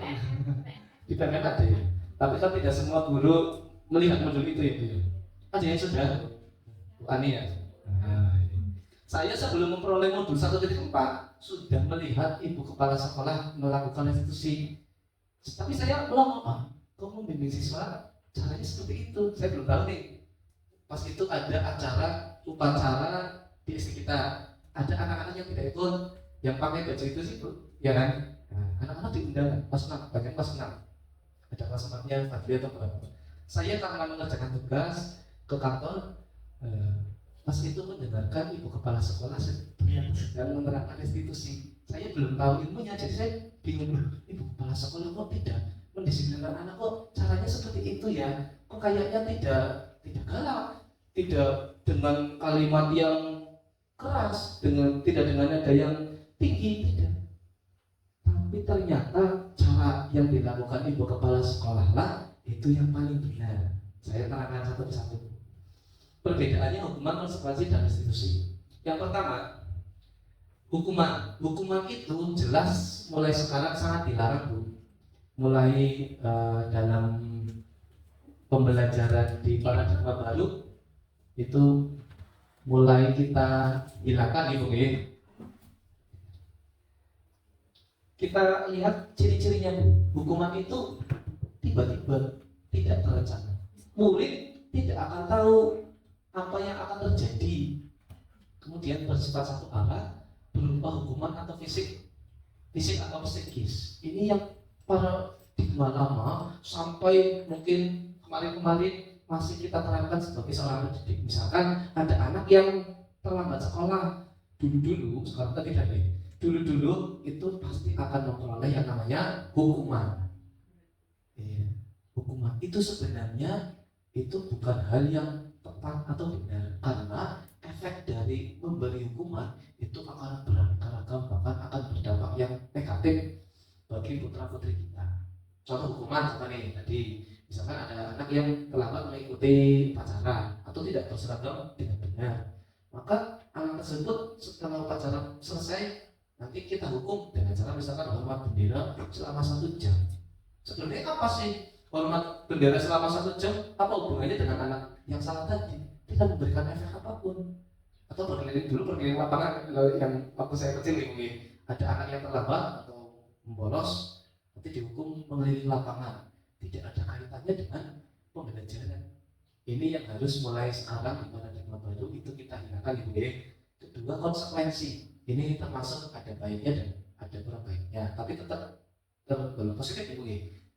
kita kan ada ya. Tapi kan tidak semua guru melihat modul itu ya Bu. Ada yang sudah? Bu Ani ya? Nah, ini. Saya sebelum memperoleh modul 1.4 sudah melihat ibu kepala sekolah melakukan restitusi. Tapi saya belum kok membimbing siswa caranya seperti itu. Saya belum tahu nih. Pas itu ada acara upacara di SD kita, ada anak-anak yang tidak ikut, yang pakai baju itu sih, ya kan? Nah, anak-anak diundang pas 6, bahkan pas 6 ada kelas 4-nya tadi atau berapa. Saya karena mengerjakan tugas ke kantor, pas itu mendengarkan ibu kepala sekolah sedang menerapkan restitusi. Saya belum tahu ilmunya, jadi saya bingung, ibu kepala sekolah kok tidak mendisiplinkan anak, kok caranya seperti itu ya, kok kayaknya tidak galak, tidak dengan kalimat yang keras, tidak dengan nada yang tinggi, tidak. Tapi ternyata cara yang dilakukan ibu kepala sekolah lah itu yang paling benar. Saya terangkan satu persatu. Perbedaannya hukuman, konsekuensi, dan restitusi. Yang pertama, hukuman itu jelas mulai sekarang sangat dilarang, Bu. Mulai dalam pembelajaran di paradigma baru itu mulai kita hilangkan, Ibu. Kita lihat ciri-cirinya, Bu. Hukuman itu tiba-tiba, tidak terencana. Murid tidak akan tahu apa yang akan terjadi. Kemudian bersifat satu arah, berupa hukuman atau fisik atau psikis. Ini yang paradigma lama sampai mungkin kemarin masih kita terapkan sebagai seorang pendidik. Misalkan ada anak yang terlambat sekolah dulu, sekarang tidak lagi. Dulu itu pasti akan memperoleh yang namanya hukuman. Hukuman itu sebenarnya itu bukan hal yang tepat atau benar, karena efek dari memberi hukuman itu akan beraneka ragam, bahkan akan berdampak yang negatif bagi putra putri kita. Contoh hukuman seperti tadi, misalkan ada anak yang terlambat mengikuti upacara atau tidak berseragam dengan benar, maka anak tersebut setelah upacara selesai nanti kita hukum dengan cara misalkan hormat bendera selama 1 jam. Sebenarnya apa sih hormat bendera selama 1 jam? Apa hubungannya dengan anak yang salah tadi? Tidak memberikan efek apapun. Atau berkeliling lapangan yang waktu saya kecil ini, ada anak yang terlambat atau membolos, nanti dihukum mengelilingi lapangan. Tidak ada kaitannya dengan pembelajaran. Ini yang harus mulai sekarang di paradigma baru itu kita hilangkan, Ibu. Kedua, konsekuensi. Ini termasuk ada baiknya dan ada kurang baiknya, tapi tetap tergolong positif, Ibu.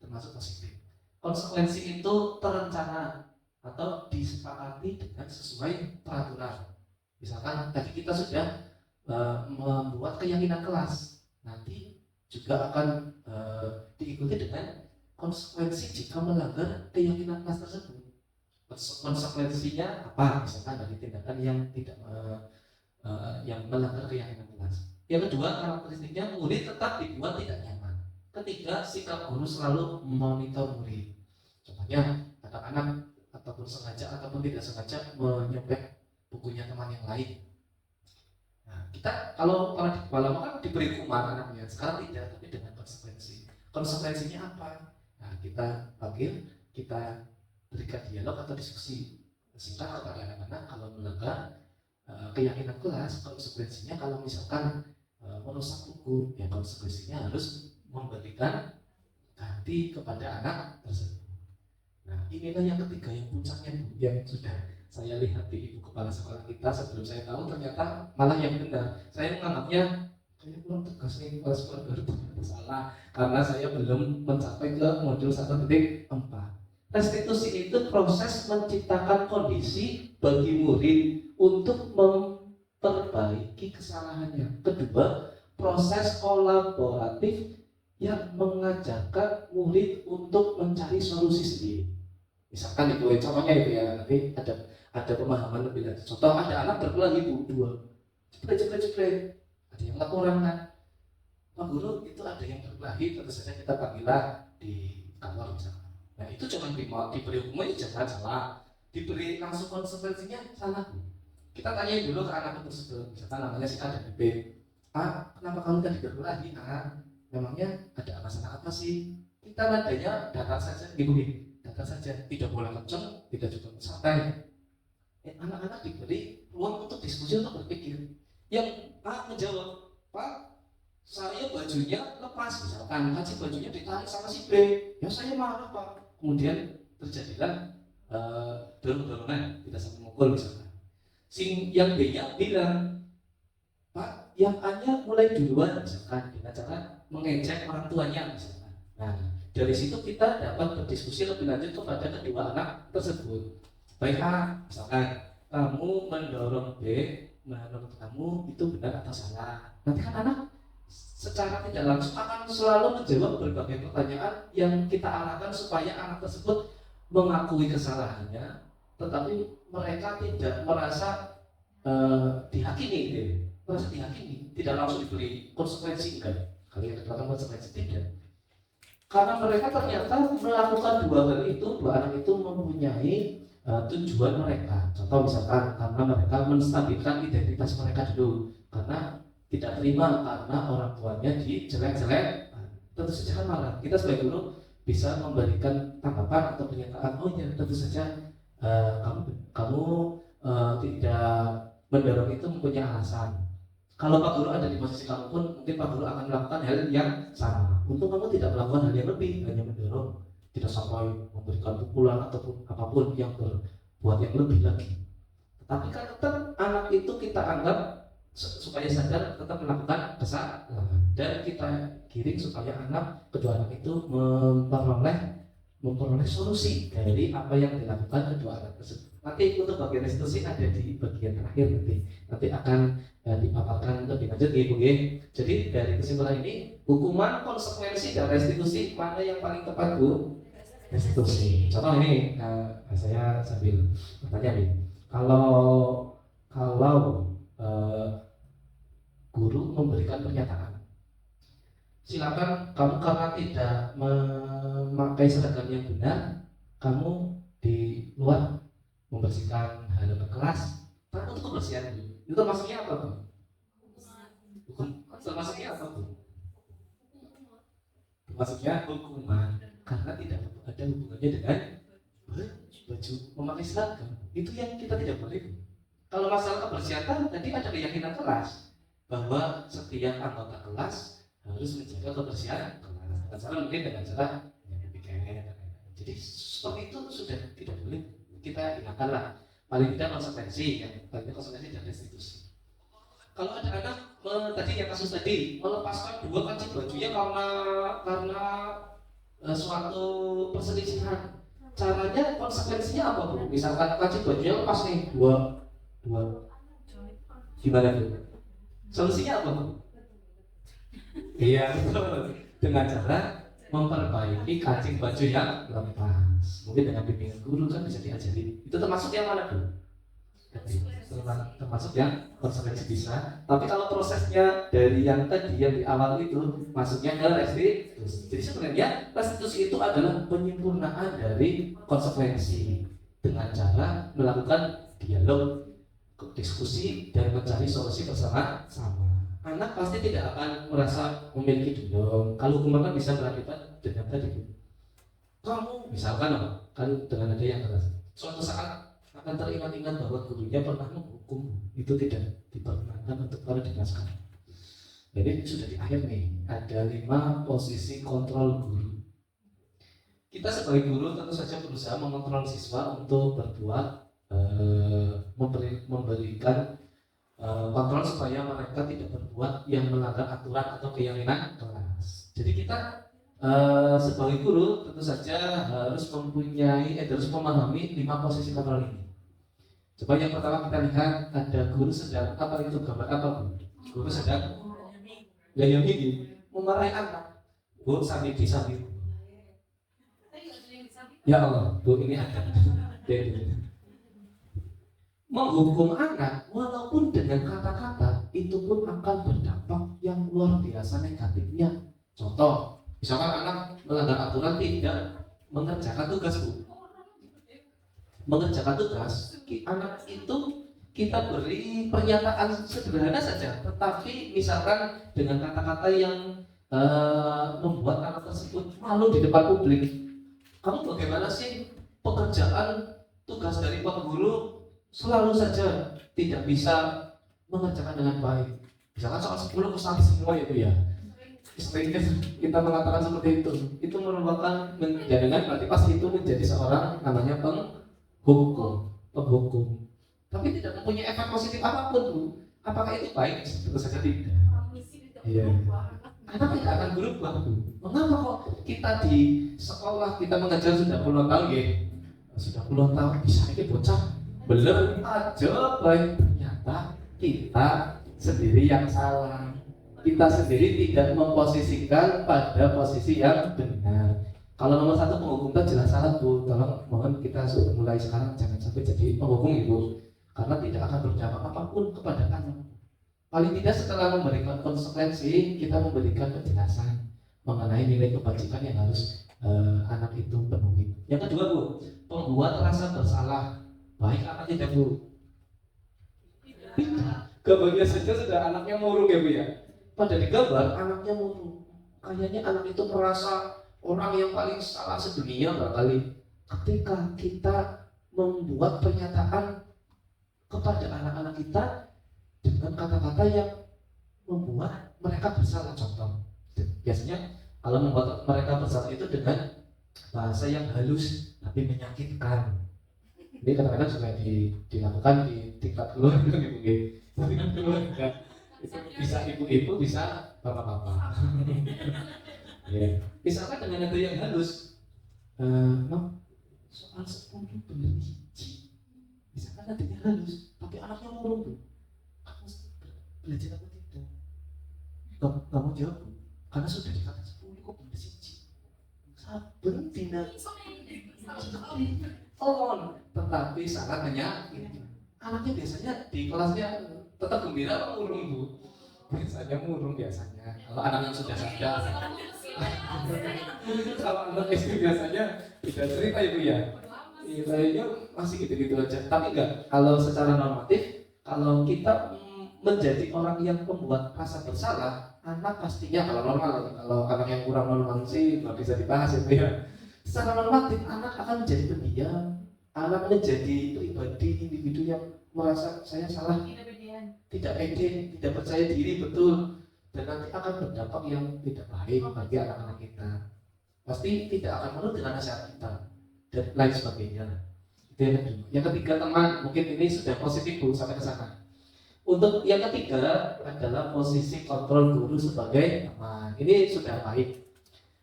Termasuk positif. Konsekuensi itu terencana atau disepakati dengan sesuai peraturan. Misalkan tadi kita sudah membuat keyakinan kelas, nanti juga akan diikuti dengan konsekuensi jika melanggar keyakinan kelas tersebut. Konsekuensinya apa? Misalkan dari tindakan yang tidak yang melanggar keyakinan kelas. Yang kedua, karakteristiknya murid tetap dibuat tidak nyaman. Ketiga, sikap guru selalu memonitor murid. Contohnya, anak-anak ataupun sengaja ataupun tidak sengaja menyobek bukunya teman yang lain. Nah, kita kalau paradigma lama kan diberi hukuman anaknya, sekarang tidak, tapi dengan konsekuensi. Konsekuensinya apa? Nah, kita panggil, kita berikan dialog atau diskusi singkat kepada anak-anak. Kalau melanggar keyakinan kelas, konsekuensinya kalau misalkan merusak buku, ya konsekuensinya harus memberikan ganti kepada anak tersebut. Nah, inilah yang ketiga, yang puncaknya, Bu, yang sudah saya lihat di ibu kepala sekolah kita sebelum saya tahu ternyata malah yang benar. Saya menganggapnya kayak kurang tegas nih kepala sekolah baru, ternyata salah karena saya belum mencapai ke modul 1.4. Restitusi itu proses menciptakan kondisi bagi murid untuk memperbaiki kesalahannya. Kedua, proses kolaboratif yang mengajarkan murid untuk mencari solusi sendiri. Misalkan itu contohnya itu ya, nanti ada pemahaman lebih lanjut. Contoh, ada anak berkelahi, Bu, 2 jepret, ada yang laporan kan, Pak Guru itu ada yang berkelahi, tentu saja kita panggillah di kantor misalkan. Nah, itu jangan diberi hukuman, jangan salah, diberi langsung konsekuensinya salah, Bu. Kita tanya dulu ke anak tersebut, misalkan namanya si A dan B. Kenapa kamu tadi berkelahi? Memangnya ada alasan apa sih? Kita nadanya datar saja, Ibu. Datar saja, tidak boleh kenceng, tidak juga santai. anak-anak diberi ruang untuk diskusi, untuk berpikir. Yang A menjawab, Pak, saya bajunya lepas, misalkan kasih bajunya ditarik sama si B, ya saya marah Pak. Kemudian terjadilah dorong-dorongan, tidak sampai mukul misalkan. Yang B-nya bilang, Pak, yang A-nya mulai duluan misalkan, dengan cara mengejek orang tuanya misalkan. Nah, dari situ kita dapat berdiskusi lebih lanjut kepada kedua anak tersebut. Baik A, misalkan kamu mendorong B, menurut kamu itu benar atau salah. Nanti kan anak secara tidak langsung akan selalu menjawab berbagai pertanyaan yang kita arahkan supaya anak tersebut mengakui kesalahannya, tetapi mereka tidak merasa dihakimi, merasa dihakimi, tidak langsung diberi konsekuensi, enggak. Kalian katakan konsekuensi tidak. Karena mereka ternyata melakukan dua hal itu, dua anak itu mempunyai tujuan mereka. Contoh misalkan karena mereka menstabilkan identitas mereka dulu, karena tidak terima karena orang tuanya dijelek-jelek, tentu saja kan marah. Kita sebagai guru bisa memberikan tanggapan atau pernyataan, oh ya tentu saja kamu tidak mendorong itu mempunyai alasan. Kalau Pak Guru ada di posisi kamu pun, mungkin Pak Guru akan melakukan hal yang sama. Untung kamu tidak melakukan hal yang lebih, hanya mendorong, tidak sampai memberikan pukulan ataupun apapun yang berbuat yang lebih lagi. Tetapi kan tetap anak itu kita anggap supaya sadar tetap melakukan kesalahan, dan kita giring supaya kedua anak itu memperoleh solusi dari apa yang dilakukan kedua anak tersebut. Nanti untuk bagian restitusi ada di bagian terakhir, nanti akan dipaparkan lebih lanjut Bu. Jadi dari kesimpulan ini, hukuman, konsekuensi, dan restitusi mana yang paling tepat Bu? Restitusi. Contoh ini saya sambil bertanya nih, kalau guru memberikan pernyataan, silakan kamu karena tidak memakai seragam yang benar, kamu di luar membersihkan halaman kelas. Tapi untuk kebersihan itu termasuknya apa Bu? Termasuknya apa Bu? Termasuknya hukuman karena tidak ada hubungannya dengan baju, memakai seragam. Itu yang kita tidak boleh. Kalau masalah kebersihan tadi ada keyakinan kelas bahwa setiap anggota kelas harus menjaga kebersihan kelas. Dengan cara mungkin dengan cara menyampaikan. Jadi seperti itu sudah tidak boleh, kita hilangkanlah. Paling tidak konsekuensi, konsekuensi dan restitusi. Kalau ada anak tadi yang kasus tadi melepaskan dua kancing bajunya karena suatu perselisihan, caranya konsekuensinya apa Bu? Misalkan kancing bajunya lepas nih dua, gimana Bu? Solusinya apa Bu? Iya, dengan cara memperbaiki kancing baju yang lepas. Mungkin dengan bimbingan guru kan bisa diajari. Itu termasuk yang mana Bu? Termasuk yang konsekuensi bisa. Tapi kalau prosesnya dari yang tadi yang di awal itu masuknya ke restitusi. Jadi sebenarnya restitusi itu adalah penyempurnaan dari konsekuensi dengan cara melakukan dialog, diskusi, dan mencari solusi bersama-sama. Anak pasti tidak akan merasa memiliki dendam. Kalau hukuman kan bisa berakibat dengan tadi. Kamu misalkan apa? Kan dengan ada yang keras. Suatu saat akan teringat-ingat bahwa gurunya pernah menghukum, itu tidak diperkenankan untuk para dinaskan. Jadi sudah di akhir nih, ada 5 posisi kontrol guru. Kita sebagai guru tentu saja berusaha mengontrol siswa untuk berbuat memberikan kontrol supaya mereka tidak berbuat yang melanggar aturan atau keyakinan kelas. Jadi kita sebagai guru tentu saja harus memahami 5 posisi kontrol ini. Coba yang pertama kita lihat, ada guru sedang apa itu gambar apa Bu? Guru sedang gaya gigi memarahi anak. Bu sambil disambil. Ya Allah, Bu ini ada. Menghukum anak walaupun dengan kata-kata itu pun akan berdampak yang luar biasa negatifnya. Contoh, misalkan anak melanggar aturan tidak mengerjakan tugas Bu. Mengerjakan tugas, anak itu kita beri pernyataan sederhana saja, tetapi misalkan dengan kata-kata yang membuat anak tersebut malu di depan publik. Kamu bagaimana sih pekerjaan tugas dari Pak Guru selalu saja tidak bisa mengerjakan dengan baik. Misalkan soal 10 aku salah semua itu ya. Seringnya kita mengatakan seperti itu merupakan menjadikan berarti pas itu menjadi seorang namanya penghukum. Tapi tidak mempunyai efek positif apapun Bu. Apakah itu baik? Tentu saja tidak. Iya. Karena tidak akan berubah Bu. Mengapa kok kita di sekolah kita mengajar sudah puluhan tahun ya? Sudah puluhan tahun bisa ini bocah belum aja baik. Ternyata kita sendiri yang salah. Kita sendiri tidak memposisikan pada posisi yang benar. Kalau nomor 1 penghukum itu jelas salah Bu. Tolong mohon kita mulai sekarang jangan sampai jadi penghukum Ibu. Karena tidak akan berdampak apapun kepada anak. Paling tidak setelah memberikan konsekuensi, kita memberikan penjelasan mengenai nilai kebajikan yang harus anak itu penuhi. Yang kedua Bu, membuat rasa bersalah. Baik apa tidak Bu? Gambarnya saja sudah anaknya murung ya Bu ya. Pada digambar anaknya murung. Kayaknya anak itu merasa orang yang paling salah sedunia barangkali. Ketika kita membuat pernyataan kepada anak-anak kita dengan kata-kata yang membuat mereka bersalah. Contoh, biasanya kalau membuat mereka bersalah itu dengan bahasa yang halus tapi menyakitkan. Ini kadang-kadang juga dilakukan di tingkat keluarga gitu. Tingkat keluarga itu bisa ibu-ibu, bisa bapak-bapak. Ya. Misalkan dengan nada yang halus, soal 10 bener hiji. Misalkan nadanya halus, tapi anaknya murung tuh. Kamu belajar apa tidak? Gak mau jawab Bu. Karena sudah dikata 10 kok bener hiji. Saben dina. Oh, tetapi sangat menyakiti. Anaknya biasanya di kelasnya tetap gembira apa murung Bu? Biasanya murung biasanya. Kalau anak yang sudah sadar. Kalau anak SD biasanya tidak cerita Ibu ya. Kayaknya masih gitu-gitu aja. Tapi enggak. Kalau secara normatif, kalau kita menjadi orang yang membuat rasa bersalah, anak pastinya kalau normal. Kalau anak yang kurang normal sih nggak bisa dibahas itu ya. Secara normatif anak akan menjadi pendiam. Anak menjadi pribadi individu yang merasa saya salah, tidak pede, tidak percaya diri betul, dan nanti akan berdampak yang tidak baik bagi anak-anak kita. Pasti tidak akan menurut dengan nasihat kita dan lain sebagainya. Itu yang kedua. Yang ketiga teman, mungkin ini sudah positif Bu sampai ke sana. Untuk yang ketiga adalah posisi kontrol guru sebagai teman. Ini sudah baik.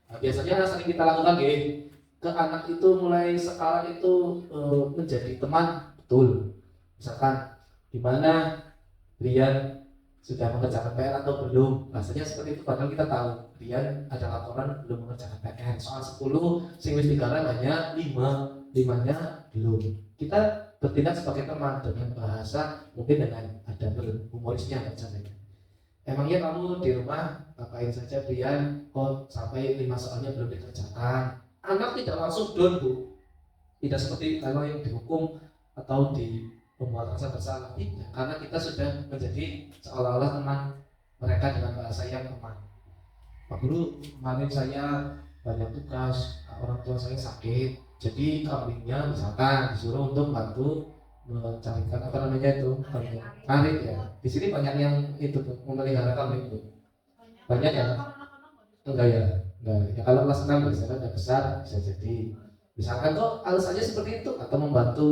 Nah, biasanya sering kita lakukan ke anak itu mulai sekarang itu menjadi teman betul. Misalkan di mana Rian sudah mengerjakan PR atau belum. Rasanya seperti itu padahal kita tahu Rian ada laporan belum mengerjakan PR. Soal 10 sing wis digarap hanya 5-nya belum. Kita bertindak sebagai teman dengan bahasa mungkin dengan ada humorisnya misalnya. Emangnya kamu di rumah ngapain saja Rian? Kok sampai 5 soalnya belum dikerjakan? Anak tidak langsung down Bu. Tidak seperti kalau yang dihukum atau di membuat rasa bersalah, tidak, karena kita sudah menjadi seolah-olah teman mereka dengan bahasa yang teman. Pak Guru, kemarin saya banyak tugas, orang tua saya sakit, jadi kambingnya misalkan disuruh untuk bantu mencarikan apa namanya itu kambing ya. Di sini banyak yang itu memelihara kambing Bu. Banyak ya? Enggak ya? Enggak. Ya kalau kelas 6 biasanya udah besar bisa jadi. Misalkan kok alasannya seperti itu atau membantu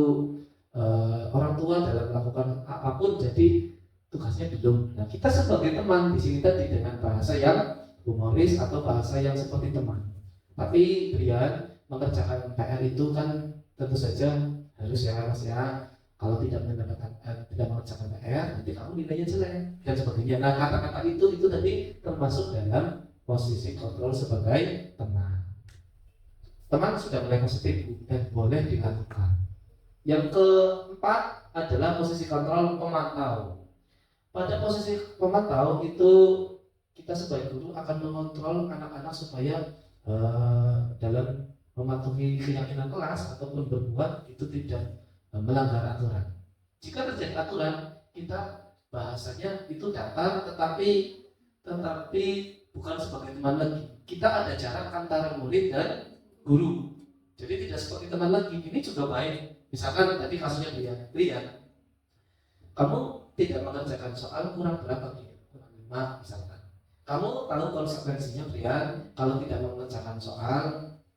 orang tua dalam melakukan apapun, jadi tugasnya belum. Nah kita sebagai teman di sini tadi dengan bahasa yang humoris atau bahasa yang seperti teman. Tapi Brian mengerjakan PR itu kan tentu saja harus ya Mas ya. Kalau tidak mendapatkan tidak mengerjakan PR, nanti kamu nilainya jelek dan sebagainya. Nah kata-kata itu tadi termasuk dalam posisi kontrol sebagai teman. Teman sudah mulai positif dan boleh dilakukan. Yang keempat adalah posisi kontrol pemantau. Pada posisi pemantau itu kita sebagai guru akan mengontrol anak-anak supaya dalam mematuhi keyakinan kelas ataupun berbuat itu tidak melanggar aturan. Jika terjadi aturan, kita bahasanya itu datar tetapi bukan sebagai teman lagi. Kita ada jarak antara murid dan guru. Jadi tidak seperti teman lagi. Ini juga baik. Misalkan tadi kasusnya Brian kamu tidak mengerjakan soal kurang berapa gitu, kurang 5 misalkan. Kamu tahu konsekuensinya Brian kalau tidak mengerjakan soal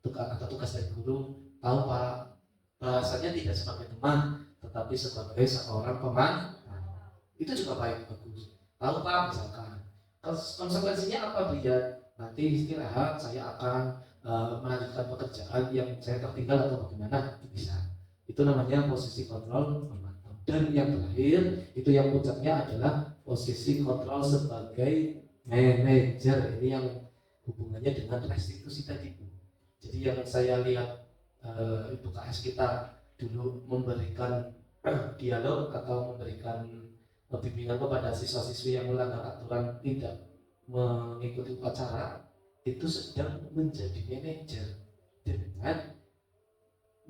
atau tugas dari guru, tahu Pak, bahasanya tidak sebagai teman tetapi sebagai seorang pemantau. Itu juga bagus. Tahu Pak misalkan konsekuensinya apa Brian? Nanti istirahat saya akan melanjutkan pekerjaan yang saya tertinggal atau bagaimana, itu bisa. Itu namanya posisi kontrol memantau. Dan yang terakhir itu yang puncaknya adalah posisi kontrol sebagai manajer. Ini yang hubungannya dengan restitusi tadi. Jadi yang saya lihat Ibu KS kita dulu memberikan dialog atau memberikan bimbingan kepada siswa-siswi yang melanggar aturan tidak mengikuti upacara, itu sedang menjadi manajer dengan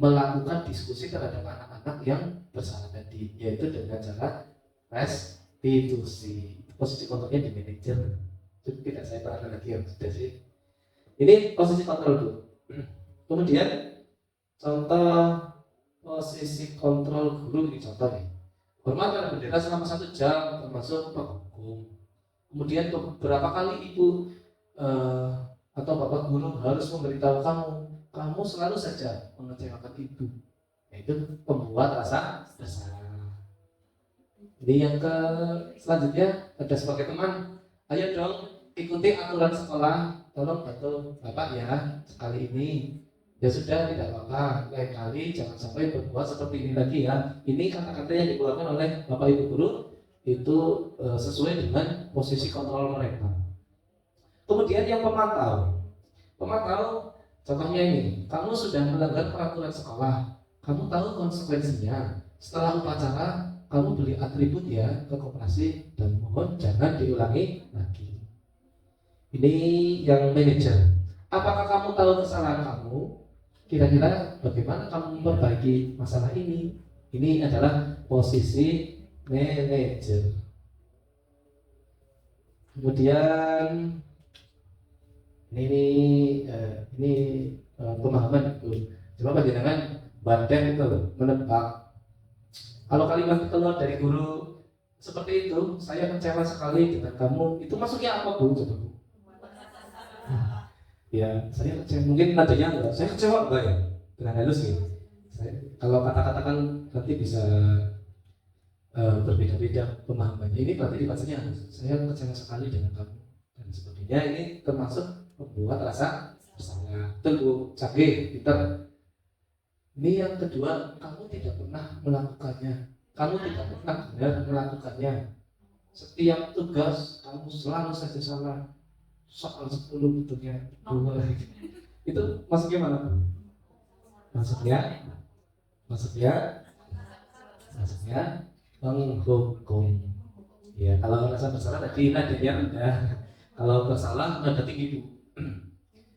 melakukan diskusi terhadap anak-anak yang bersalah tadi, yaitu dengan cara restitusi. Posisi kontrolnya di manajer. Itu tidak saya terangkan lagi, yang sudah sih. Ini posisi kontrol dulu. Kemudian contoh posisi kontrol guru, ini contoh nih. Hormat pada bendera selama 1 jam termasuk hukum. Kemudian beberapa kali ibu atau bapak guru harus memberitahu kamu selalu saja mengecewakan ibu. Yaitu pembuat rasa bersalah. Jadi yang selanjutnya ada sebagai teman, ayo dong ikuti aturan sekolah, tolong bantu bapak ya sekali ini. Ya sudah, tidak apa-apa, lain kali jangan sampai berbuat seperti ini lagi ya. Ini kata-kata yang dikeluarkan oleh bapak ibu guru itu sesuai dengan posisi kontrol mereka. Kemudian yang pemantau, contohnya ini, kamu sudah melanggar peraturan sekolah, kamu tahu konsekuensinya. Setelah upacara, kamu beli atribut ya ke koperasi dan mohon jangan diulangi lagi. Ini yang manajer. Apakah kamu tahu kesalahan kamu? Kira-kira bagaimana kamu memperbaiki masalah ini? Ini adalah posisi manajer. Kemudian ini pemahaman itu. Coba panjenengan bandeng itu menebak. Kalau kalimat keluar dari guru seperti itu, saya kecewa sekali dengan kamu. Itu maksudnya apa Bu? Coba Bu. Ya, saya kecewa. Mungkin nadanya enggak. Saya kecewa enggak ya? Dengan halus nih. Kalau kata-kata kan nanti bisa berbeda-beda pemahamannya. Ini berarti dibacanya halus. Saya kecewa sekali dengan kamu dan sebagainya. Ini termasuk membuat rasa bersalah. Tunggu, canggih, pintar. Ini yang kedua, kamu tidak pernah melakukannya. Kamu tidak pernah benar melakukannya. Setiap tugas kamu selalu saja salah. Soal 10 betulnya 2 lagi. Itu maksudnya mana? Maksudnya menghukum. Ya, kalau rasa bersalah tadi nadanya rendah. Kalau bersalah nada tinggi Bu.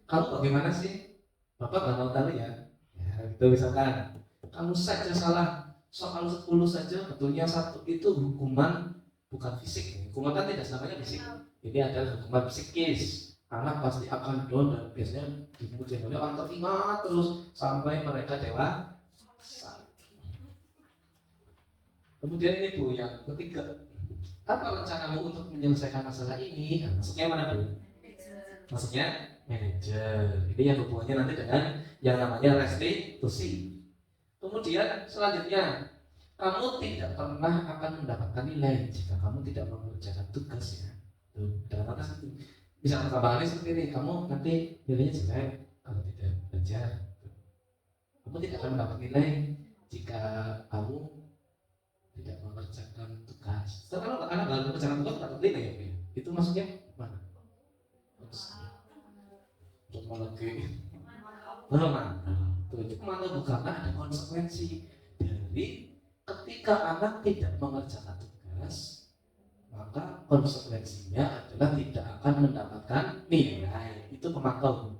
Kamu bagaimana sih? Bapak nggak mau tahu ya. Ya, gitu misalkan. Kamu saja salah soal 10 saja betulnya 1, itu hukuman bukan fisik. Hukuman kan tidak selamanya fisik. Ini adalah hukuman psikis. Anak pasti akan down dan biasanya dipuji oleh orang teringat terus sampai mereka dewasa. Kemudian ini Bu, yang ketiga, apa rencanamu untuk menyelesaikan masalah ini? Maksudnya mana Bu? Maksudnya manajer. Ini yang hubungannya nanti dengan yang namanya restitusi. Kemudian selanjutnya, kamu tidak pernah akan mendapatkan nilai jika kamu tidak mengerjakan tugas ya. Dalam atas itu bisa pertambahannya seperti ini, kamu nanti nilainya jelek kalau tidak belajar. Kamu tidak akan mendapat nilai jika kamu tidak mengerjakan tugas. Kalau anak nggak mengerjakan tugas dapat nilai ya, itu maksudnya mana? Untuk lagi mana? Itu mana karena ada konsekuensi dari ketika anak tidak mengerjakan tugas, maka konsekuensinya adalah tidak akan mendapatkan nilai. Itu pemantau.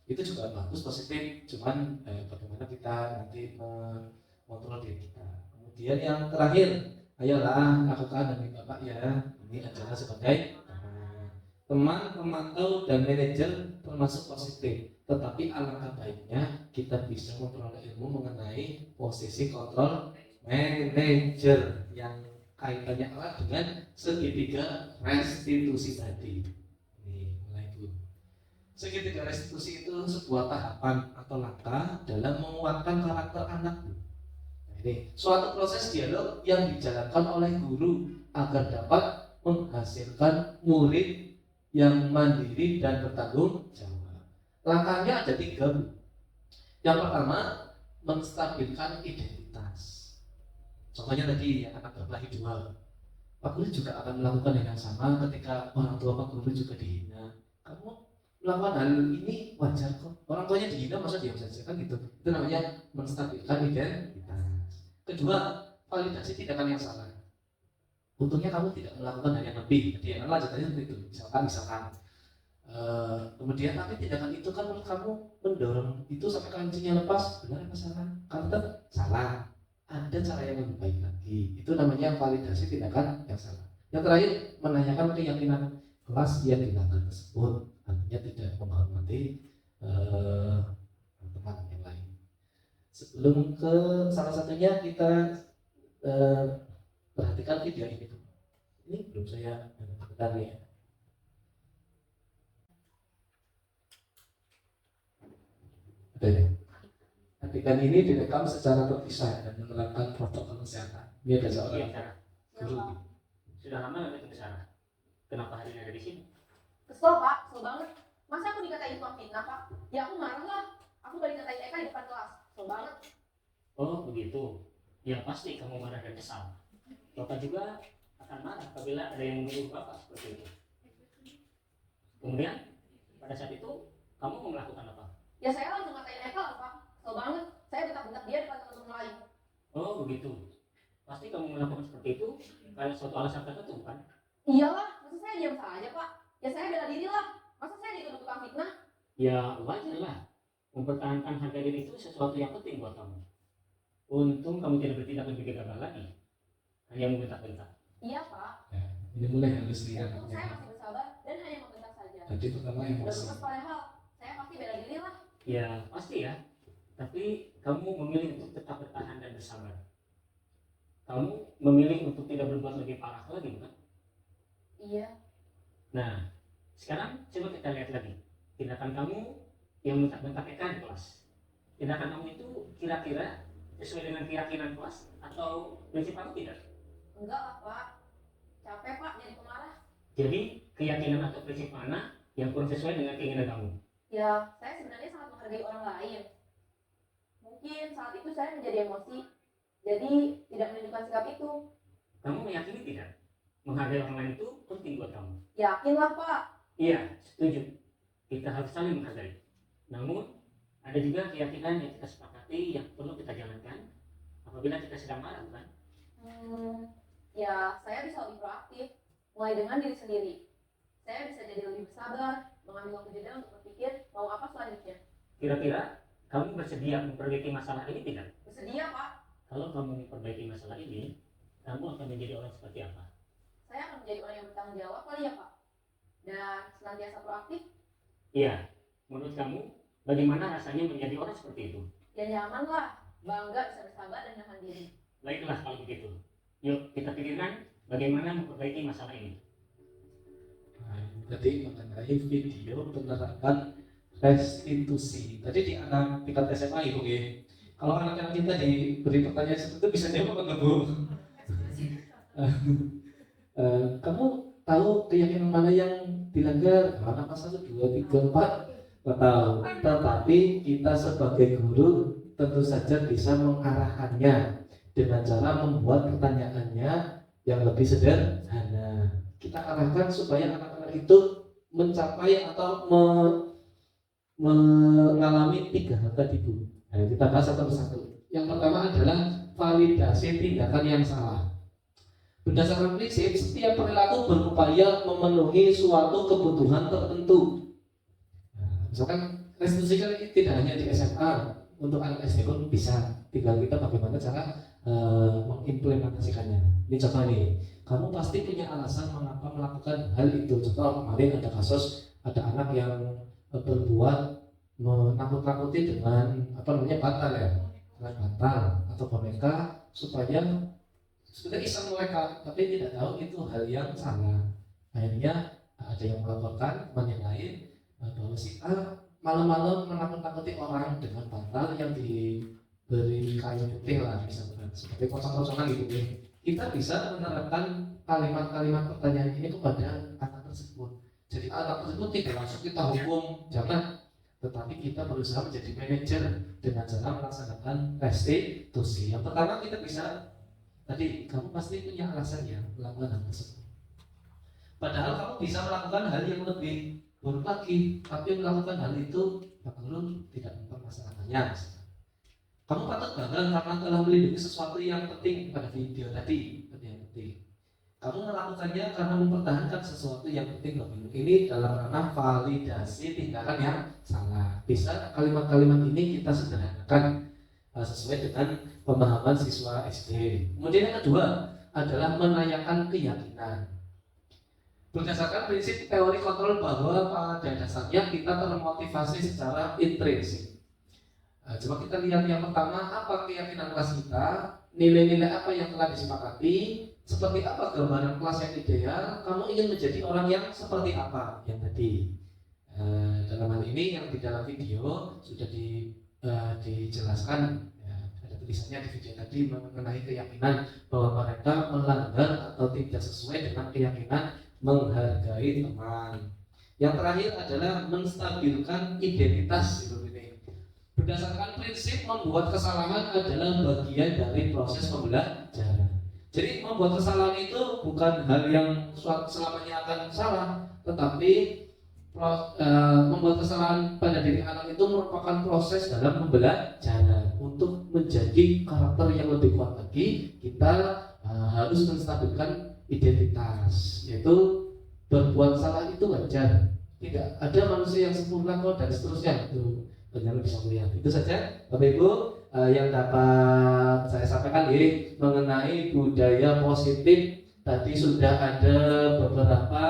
Itu juga bagus, positif. Cuman bagaimana kita nanti mengontrol diri kita. Kemudian yang terakhir, ayolah lakukan demi Bapak ya. Ini adalah sebagai teman, pemantau dan manajer termasuk positif. Tetapi alangkah baiknya kita bisa memperoleh ilmu mengenai posisi kontrol manajer yang kaitannya erat dengan segitiga restitusi tadi. Ini mulai dulu. Segitiga restitusi itu sebuah tahapan atau langkah dalam menguatkan karakter anak. Ini suatu proses dialog yang dijalankan oleh guru agar dapat menghasilkan murid yang mandiri dan bertanggung jawab. Langkahnya ada 3. Yang pertama, menstabilkan identitas. Contohnya tadi ya, anak berkelahi 2. Pak Guru juga akan melakukan yang sama ketika orang tua Pak Guru juga dihina. Kamu melakukan hal ini wajar kok. Orang tuanya dihina masa diam saja kan gitu. Itu namanya menstabilkan identitas. Kedua, validasi tindakan yang salah. Untungnya kamu tidak melakukan hal yang lebih. Jadi yang lanjutannya seperti itu. Misalkan. Kemudian tapi tindakan itu kan menurut kamu mendorong itu sampai kancingnya lepas, benar apa salah? Kalau tetap salah, ada cara yang lebih baik lagi. Itu namanya validasi tindakan yang salah. Yang terakhir, menanyakan keyakinan kelas yang dilanggar tersebut. Artinya tidak menghormati teman yang lain. Sebelum ke salah satunya kita perhatikan video ini. Ini belum saya bentar ya. Adegan ini direkam secara terpisah dan menerapkan protokol kesehatan. Ini ada seorang guru. Sudah lama nggak ketemu Sarah? Kenapa hari ini ada di sini? Kesel pak, kesel banget. Masa aku dikatain tukang fitnah pak? Ya aku marah lah. Aku balik dikatain Eka di depan kelas. Kesel banget. Oh begitu. Ya pasti kamu marah dan kesal. Bapak juga akan marah apabila ada yang menuduh Bapak seperti itu. Kemudian pada saat itu kamu mau melakukan apa? Ya saya langsung ngatain Eka lah pak. Kesel banget. Saya bentak-bentak dia depan teman-teman lain. Oh begitu. Pasti kamu melakukan seperti itu karena suatu alasan tertentu kan? Iyalah, masa saya diam saja pak? Ya saya bela diri lah. Masa saya dituduh tukang fitnah? Ya wajar lah. Mempertahankan harga diri itu sesuatu yang penting buat kamu. Untung kamu tidak bertindak lebih gegabah lagi. Hanya membentak-bentak. Iya pak. Ya, ini mulai halus nih Untung saya anaknya. masih bersabar dan hanya membentak saja. Tadi pertama yang Udah emosi. lupa padahal saya pasti bela diri lah. Ya pasti ya. Tapi kamu memilih untuk tetap bertahan dan bersabar. Kamu memilih untuk tidak berbuat lebih parah lagi bukan? Iya. Nah, sekarang coba kita lihat lagi tindakan kamu yang bentak-bentak Eka di kelas. Tindakan kamu itu kira-kira sesuai dengan keyakinan kelas atau prinsip kamu tidak? Enggak lah pak. Capek pak jadi pemarah. Jadi keyakinan atau prinsip mana yang kurang sesuai dengan keinginan kamu? Ya saya sebenarnya sangat menghargai orang lain. Mungkin saat itu saya menjadi emosi. Jadi tidak menunjukkan sikap itu. Kamu meyakini tidak? Menghargai orang lain itu penting buat kamu. Yakin lah pak. Iya, setuju. Kita harus saling menghargai. Namun, ada juga keyakinan yang kita sepakati yang perlu kita jalankan apabila kita sedang marah, bukan? Ya saya bisa lebih proaktif. Mulai dengan diri sendiri. Saya bisa jadi lebih bersabar, mengambil waktu jeda untuk berpikir mau apa selanjutnya. Kira-kira kamu bersedia memperbaiki masalah ini tidak? Bersedia pak. Kalau kamu memperbaiki masalah ini, kamu akan menjadi orang seperti apa? Saya akan menjadi orang yang bertanggung jawab kali ya pak. Dan senantiasa proaktif. Iya, menurut kamu bagaimana rasanya menjadi orang seperti itu? Ya nyaman lah. Bangga bisa bersabar dan menahan diri. Baiklah kalau begitu. Yuk kita pikirkan bagaimana memperbaiki masalah ini. Nah, tadi mengenai video penerapan restitusi. Tadi di anak tingkat SMA ibu ya. Kalau anak-anak kita diberi pertanyaan seperti itu bisa jawab apa bu? Kamu tahu keyakinan mana yang dilanggar? Anak kelas 1, 2, 3, 4 nggak tahu. Tetapi kita sebagai guru tentu saja bisa mengarahkannya dengan cara membuat pertanyaannya yang lebih sederhana. Kita arahkan supaya anak-anak itu mencapai atau mengalami 3 hal tadi bu. Nah, kita bahas satu persatu. Yang pertama adalah validasi tindakan yang salah. Berdasarkan prinsip, setiap perilaku berupaya memenuhi suatu kebutuhan tertentu. Nah, misalkan restitusi kan tidak hanya di SMA, untuk anak SD pun bisa. Tinggal kita bagaimana cara mengimplementasikannya. Ini contoh nih, kamu pasti punya alasan mengapa melakukan hal itu. Contoh kemarin ada kasus, ada anak yang berbuat menakut-nakuti dengan bantal ya, dengan bantal atau boneka supaya Sebenarnya iseng mereka, tapi tidak tahu itu hal yang salah. Akhirnya ada yang melaporkan teman yang lain bahwa si A malam-malam menakut-nakuti orang dengan bantal yang diberi kayu putih lah, misalkan seperti kosong-kosongan gitu ya. Kita bisa menerapkan kalimat-kalimat pertanyaan ini kepada anak tersebut. Jadi anak tersebut tidak langsung kita hukum, jangan. Tetapi kita berusaha menjadi manajer dengan cara melaksanakan restitusi. Yang pertama kita bisa, tadi kamu pasti punya alasan ya melakukan hal tersebut. Padahal kamu bisa melakukan hal yang lebih buruk lagi, tapi melakukan hal itu Pak Guru tidak mempermasalahkannya. Kamu patut bangga karena telah melindungi sesuatu yang penting pada video tadi, yang penting. Kamu melakukannya karena mempertahankan sesuatu yang penting loh. Ini dalam ranah validasi tindakan yang salah. Bisa kalimat-kalimat ini kita sederhanakan sesuai dengan pemahaman siswa SD. Kemudian yang kedua adalah menanyakan keyakinan. Berdasarkan prinsip teori kontrol bahwa pada dasarnya kita termotivasi secara intrinsik. Coba kita lihat yang pertama, apa keyakinan kelas kita, nilai-nilai apa yang telah disepakati, seperti apa gambaran kelas yang ideal, kamu ingin menjadi orang yang seperti apa yang tadi. Dalam hal ini yang di dalam video sudah dijelaskan, ya, ada tulisannya di video tadi mengenai keyakinan bahwa mereka melanggar atau tidak sesuai dengan keyakinan menghargai teman. Yang terakhir adalah menstabilkan identitas itu ini. Berdasarkan prinsip membuat kesalahan adalah bagian dari proses pembelajaran. Jadi membuat kesalahan itu bukan hal yang selamanya akan salah, tetapi membuat kesalahan pada diri anak itu merupakan proses dalam pembelajaran. Untuk menjadi karakter yang lebih kuat lagi, kita harus menstabilkan identitas, yaitu berbuat salah itu wajar. Tidak ada manusia yang sempurna kok dan seterusnya. Itu benar bisa melihat. Itu saja Bapak Ibu yang dapat saya sampaikan ini mengenai budaya positif. Tadi sudah ada beberapa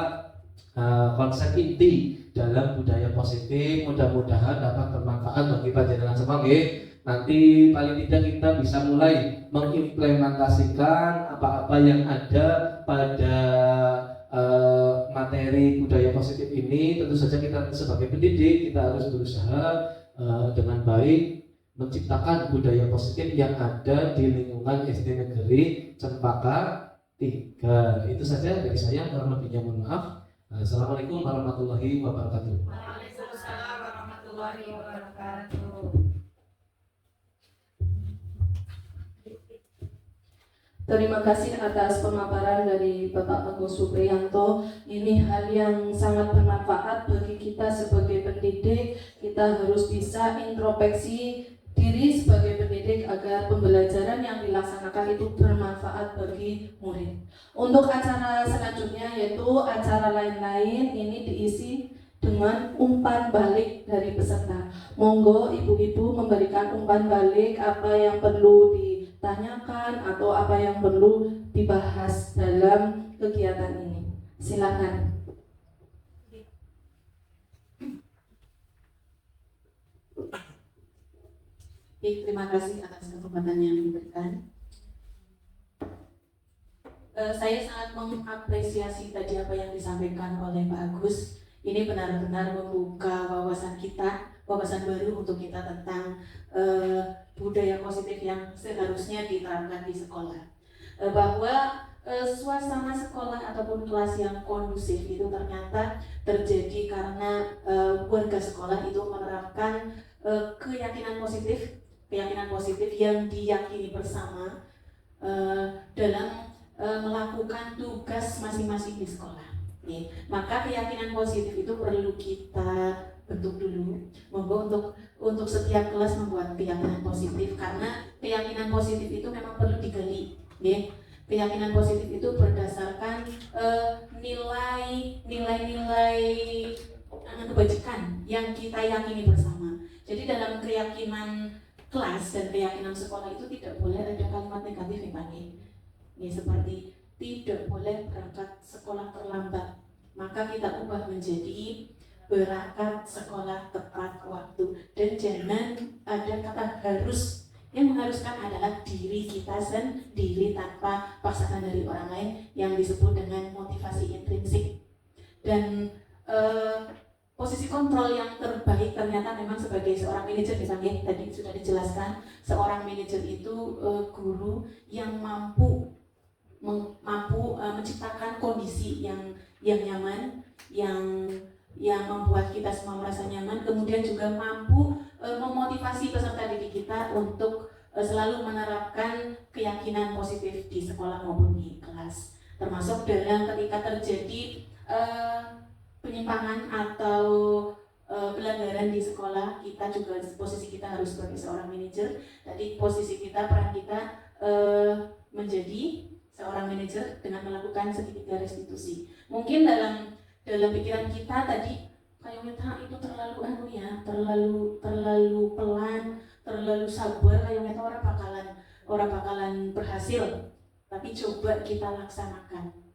konsep inti dalam budaya positif. Mudah-mudahan dapat bermanfaat bagi panjenengan semua. Nanti paling tidak kita bisa mulai mengimplementasikan apa-apa yang ada pada materi budaya positif ini. Tentu saja kita sebagai pendidik kita harus berusaha dengan baik menciptakan budaya positif yang ada di lingkungan SD Negeri Cempaka 3. Itu saja dari saya, kurang lebihnya mohon maaf. Assalamualaikum warahmatullahi wabarakatuh. Waalaikumsalam warahmatullahi wabarakatuh. Terima kasih atas pemaparan dari Bapak Agus Supriyanto. Ini hal yang sangat bermanfaat bagi kita sebagai pendidik. Kita harus bisa introspeksi diri sebagai pendidik agar pembelajaran yang dilaksanakan itu bermanfaat bagi murid. Untuk acara selanjutnya yaitu acara lain-lain, ini diisi dengan umpan balik dari peserta. Monggo ibu-ibu memberikan umpan balik apa yang perlu ditanyakan atau apa yang perlu dibahas dalam kegiatan ini. Silakan. Terima kasih atas kesempatan yang diberikan. Saya sangat mengapresiasi tadi apa yang disampaikan oleh Pak Agus. Ini benar-benar membuka wawasan kita, wawasan baru untuk kita tentang budaya positif yang seharusnya diterapkan di sekolah. Bahwa suasana sekolah ataupun kelas yang kondusif itu ternyata terjadi karena warga sekolah itu menerapkan keyakinan positif yang diyakini bersama dalam melakukan tugas masing-masing di sekolah. Maka keyakinan positif itu perlu kita bentuk dulu. Monggo untuk setiap kelas membuat keyakinan positif, karena keyakinan positif itu memang perlu digali. Keyakinan positif itu berdasarkan nilai-nilai kebajikan yang kita yakini bersama. Jadi dalam keyakinan kelas dan keyakinan sekolah itu tidak boleh ada kalimat negatif, Pak. Seperti tidak boleh berangkat sekolah terlambat, maka kita ubah menjadi berangkat sekolah tepat waktu. Dan jangan ada kata harus Yang mengharuskan adalah diri kita sendiri tanpa paksaan dari orang lain yang disebut dengan motivasi intrinsik. Dan posisi kontrol yang terbaik ternyata memang sebagai seorang manajer, misalnya tadi sudah dijelaskan, seorang manajer itu guru yang mampu menciptakan kondisi yang nyaman, yang membuat kita semua merasa nyaman, kemudian juga mampu memotivasi peserta didik kita untuk selalu menerapkan keyakinan positif di sekolah maupun di kelas, termasuk dalam ketika terjadi penyimpangan atau pelanggaran di sekolah, kita juga posisi kita harus sebagai seorang manajer. Tadi posisi kita, peran kita menjadi seorang manajer dengan melakukan segitiga restitusi. Mungkin dalam pikiran kita tadi kayak meta itu terlalu terlalu pelan, terlalu sabar, kayak meta orang bakalan berhasil. Tapi coba kita laksanakan.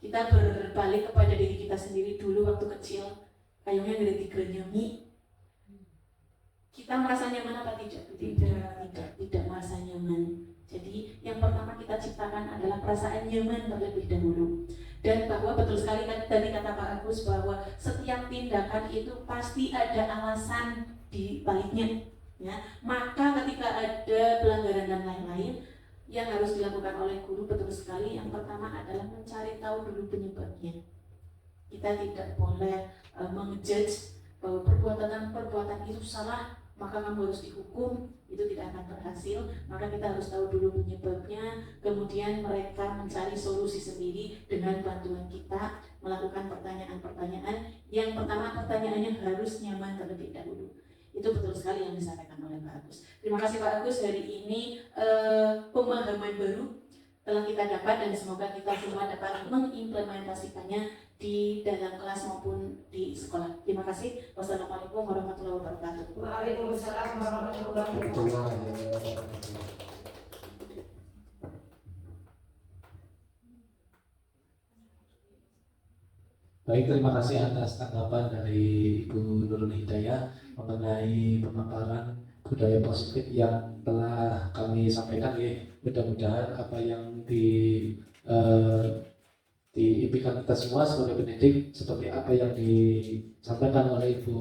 Kita berbalik kepada diri kita sendiri dulu waktu kecil, kayaknya ada 3 nyemi. Kita merasa nyaman apa tidak? Tidak merasa nyaman. Jadi yang pertama kita ciptakan adalah perasaan nyaman terlebih dahulu. Dan bahwa betul sekali tadi kata Pak Agus bahwa setiap tindakan itu pasti ada alasan di baliknya. Ya. Maka ketika ada pelanggaran dan lain-lain, yang harus dilakukan oleh guru betul sekali. Yang pertama adalah mencari tahu dulu penyebabnya. Kita tidak boleh mengejudge bahwa perbuatan itu salah, maka kamu harus dihukum. Itu tidak akan berhasil. Maka kita harus tahu dulu penyebabnya. Kemudian mereka mencari solusi sendiri dengan bantuan kita, melakukan pertanyaan-pertanyaan. Yang pertama pertanyaannya harus nyaman terlebih dahulu. Itu betul sekali yang disampaikan oleh Pak Agus. Terima kasih Pak Agus, hari ini pemahaman baru telah kita dapat dan semoga kita semua dapat mengimplementasikannya di dalam kelas maupun di sekolah. Terima kasih. Wassalamualaikum warahmatullahi wabarakatuh. Waalaikumsalam warahmatullahi wabarakatuh. Baik, terima kasih atas tanggapan dari Ibu Nurul Hidayah mengenai pemaparan budaya positif yang telah kami sampaikan. Ya, mudah-mudahan apa yang diimpikan kita semua sebagai pendidik, seperti apa yang disampaikan oleh Ibu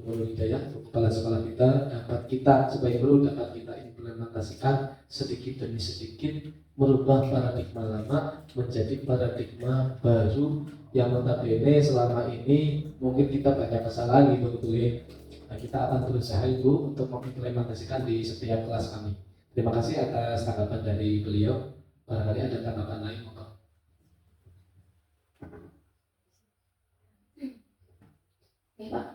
Nurul Hidayah, kepala sekolah kita, dapat kita sebagai guru dapat kita implementasikan sedikit demi sedikit, merubah paradigma lama menjadi paradigma baru yang notabene selama ini mungkin kita banyak kesalahan gitu ya. Nah, kita akan berusaha itu untuk mengimplementasikan di setiap kelas kami. Terima kasih atas tanggapan dari beliau. Barangkali ada tanggapan lain, monggo. Pak.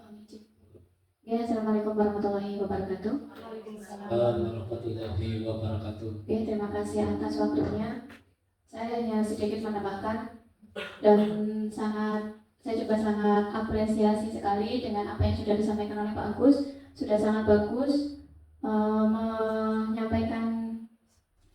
Ya, assalamualaikum warahmatullahi wabarakatuh. Warahmatullahi wabarakatuh. Ya, terima kasih atas waktunya. Saya hanya sedikit menambahkan dan saya juga sangat apresiasi sekali dengan apa yang sudah disampaikan oleh Pak Agus. Sudah sangat bagus, menyampaikan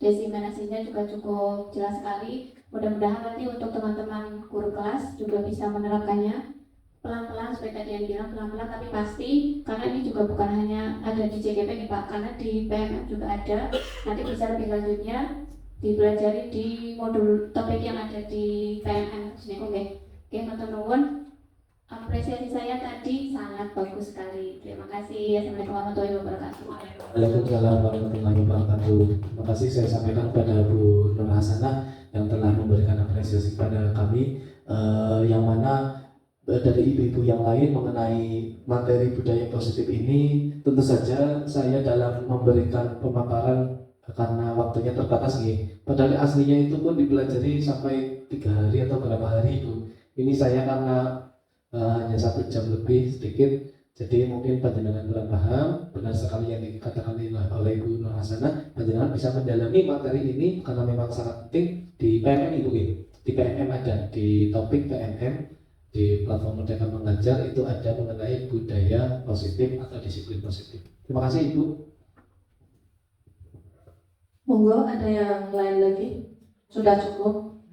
diseminasinya juga cukup jelas sekali. Mudah-mudahan nanti untuk teman-teman guru kelas juga bisa menerapkannya pelan-pelan, seperti tadi yang bilang pelan-pelan tapi pasti, karena ini juga bukan hanya ada di JGP nih Pak, karena di PMM juga ada. Nanti bisa lebih lanjutnya dipelajari di modul topik yang ada di PMM sini. Oke, matur nuwun. Apresiasi saya tadi sangat bagus sekali. Terima kasih. Assalamualaikum warahmatullahi wabarakatuh. Waalaikumsalam warahmatullahi wabarakatuh. Terima kasih saya sampaikan kepada Bu Nur Hasanah yang telah memberikan apresiasi kepada kami, yang mana dari ibu-ibu yang lain mengenai materi budaya positif ini. Tentu saja saya dalam memberikan pemaparan karena waktunya terbatas nih. Padahal aslinya itu pun dipelajari sampai 3 hari atau berapa hari itu. Ini saya karena hanya 1 jam lebih sedikit, jadi mungkin panjenengan kurang paham. Benar sekali yang dikatakan oleh Ibu Nur Hasanah, panjenengan bisa mendalami materi ini karena memang sangat penting di PMM Ibu. Di PMM ada, di topik PMM di platform Merdeka Mengajar itu ada mengenai budaya positif atau disiplin positif. Terima kasih Ibu. Monggo, ada yang lain lagi? Sudah cukup.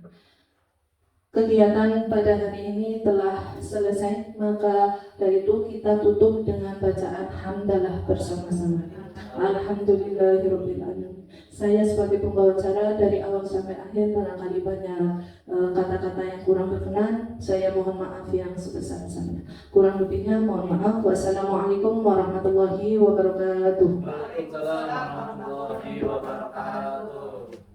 kegiatan pada hari ini telah selesai, maka dari itu kita tutup dengan bacaan hamdalah bersama-sama. Alhamdulillahirabbil alamin. Saya sebagai pembawa acara dari awal sampai akhir barangkali banyak kata-kata yang kurang berkenan. Saya mohon maaf yang sebesar-besarnya. Kurang lebihnya mohon maaf. Wassalamualaikum warahmatullahi wabarakatuh. Waalaikumsalam warahmatullahi wabarakatuh.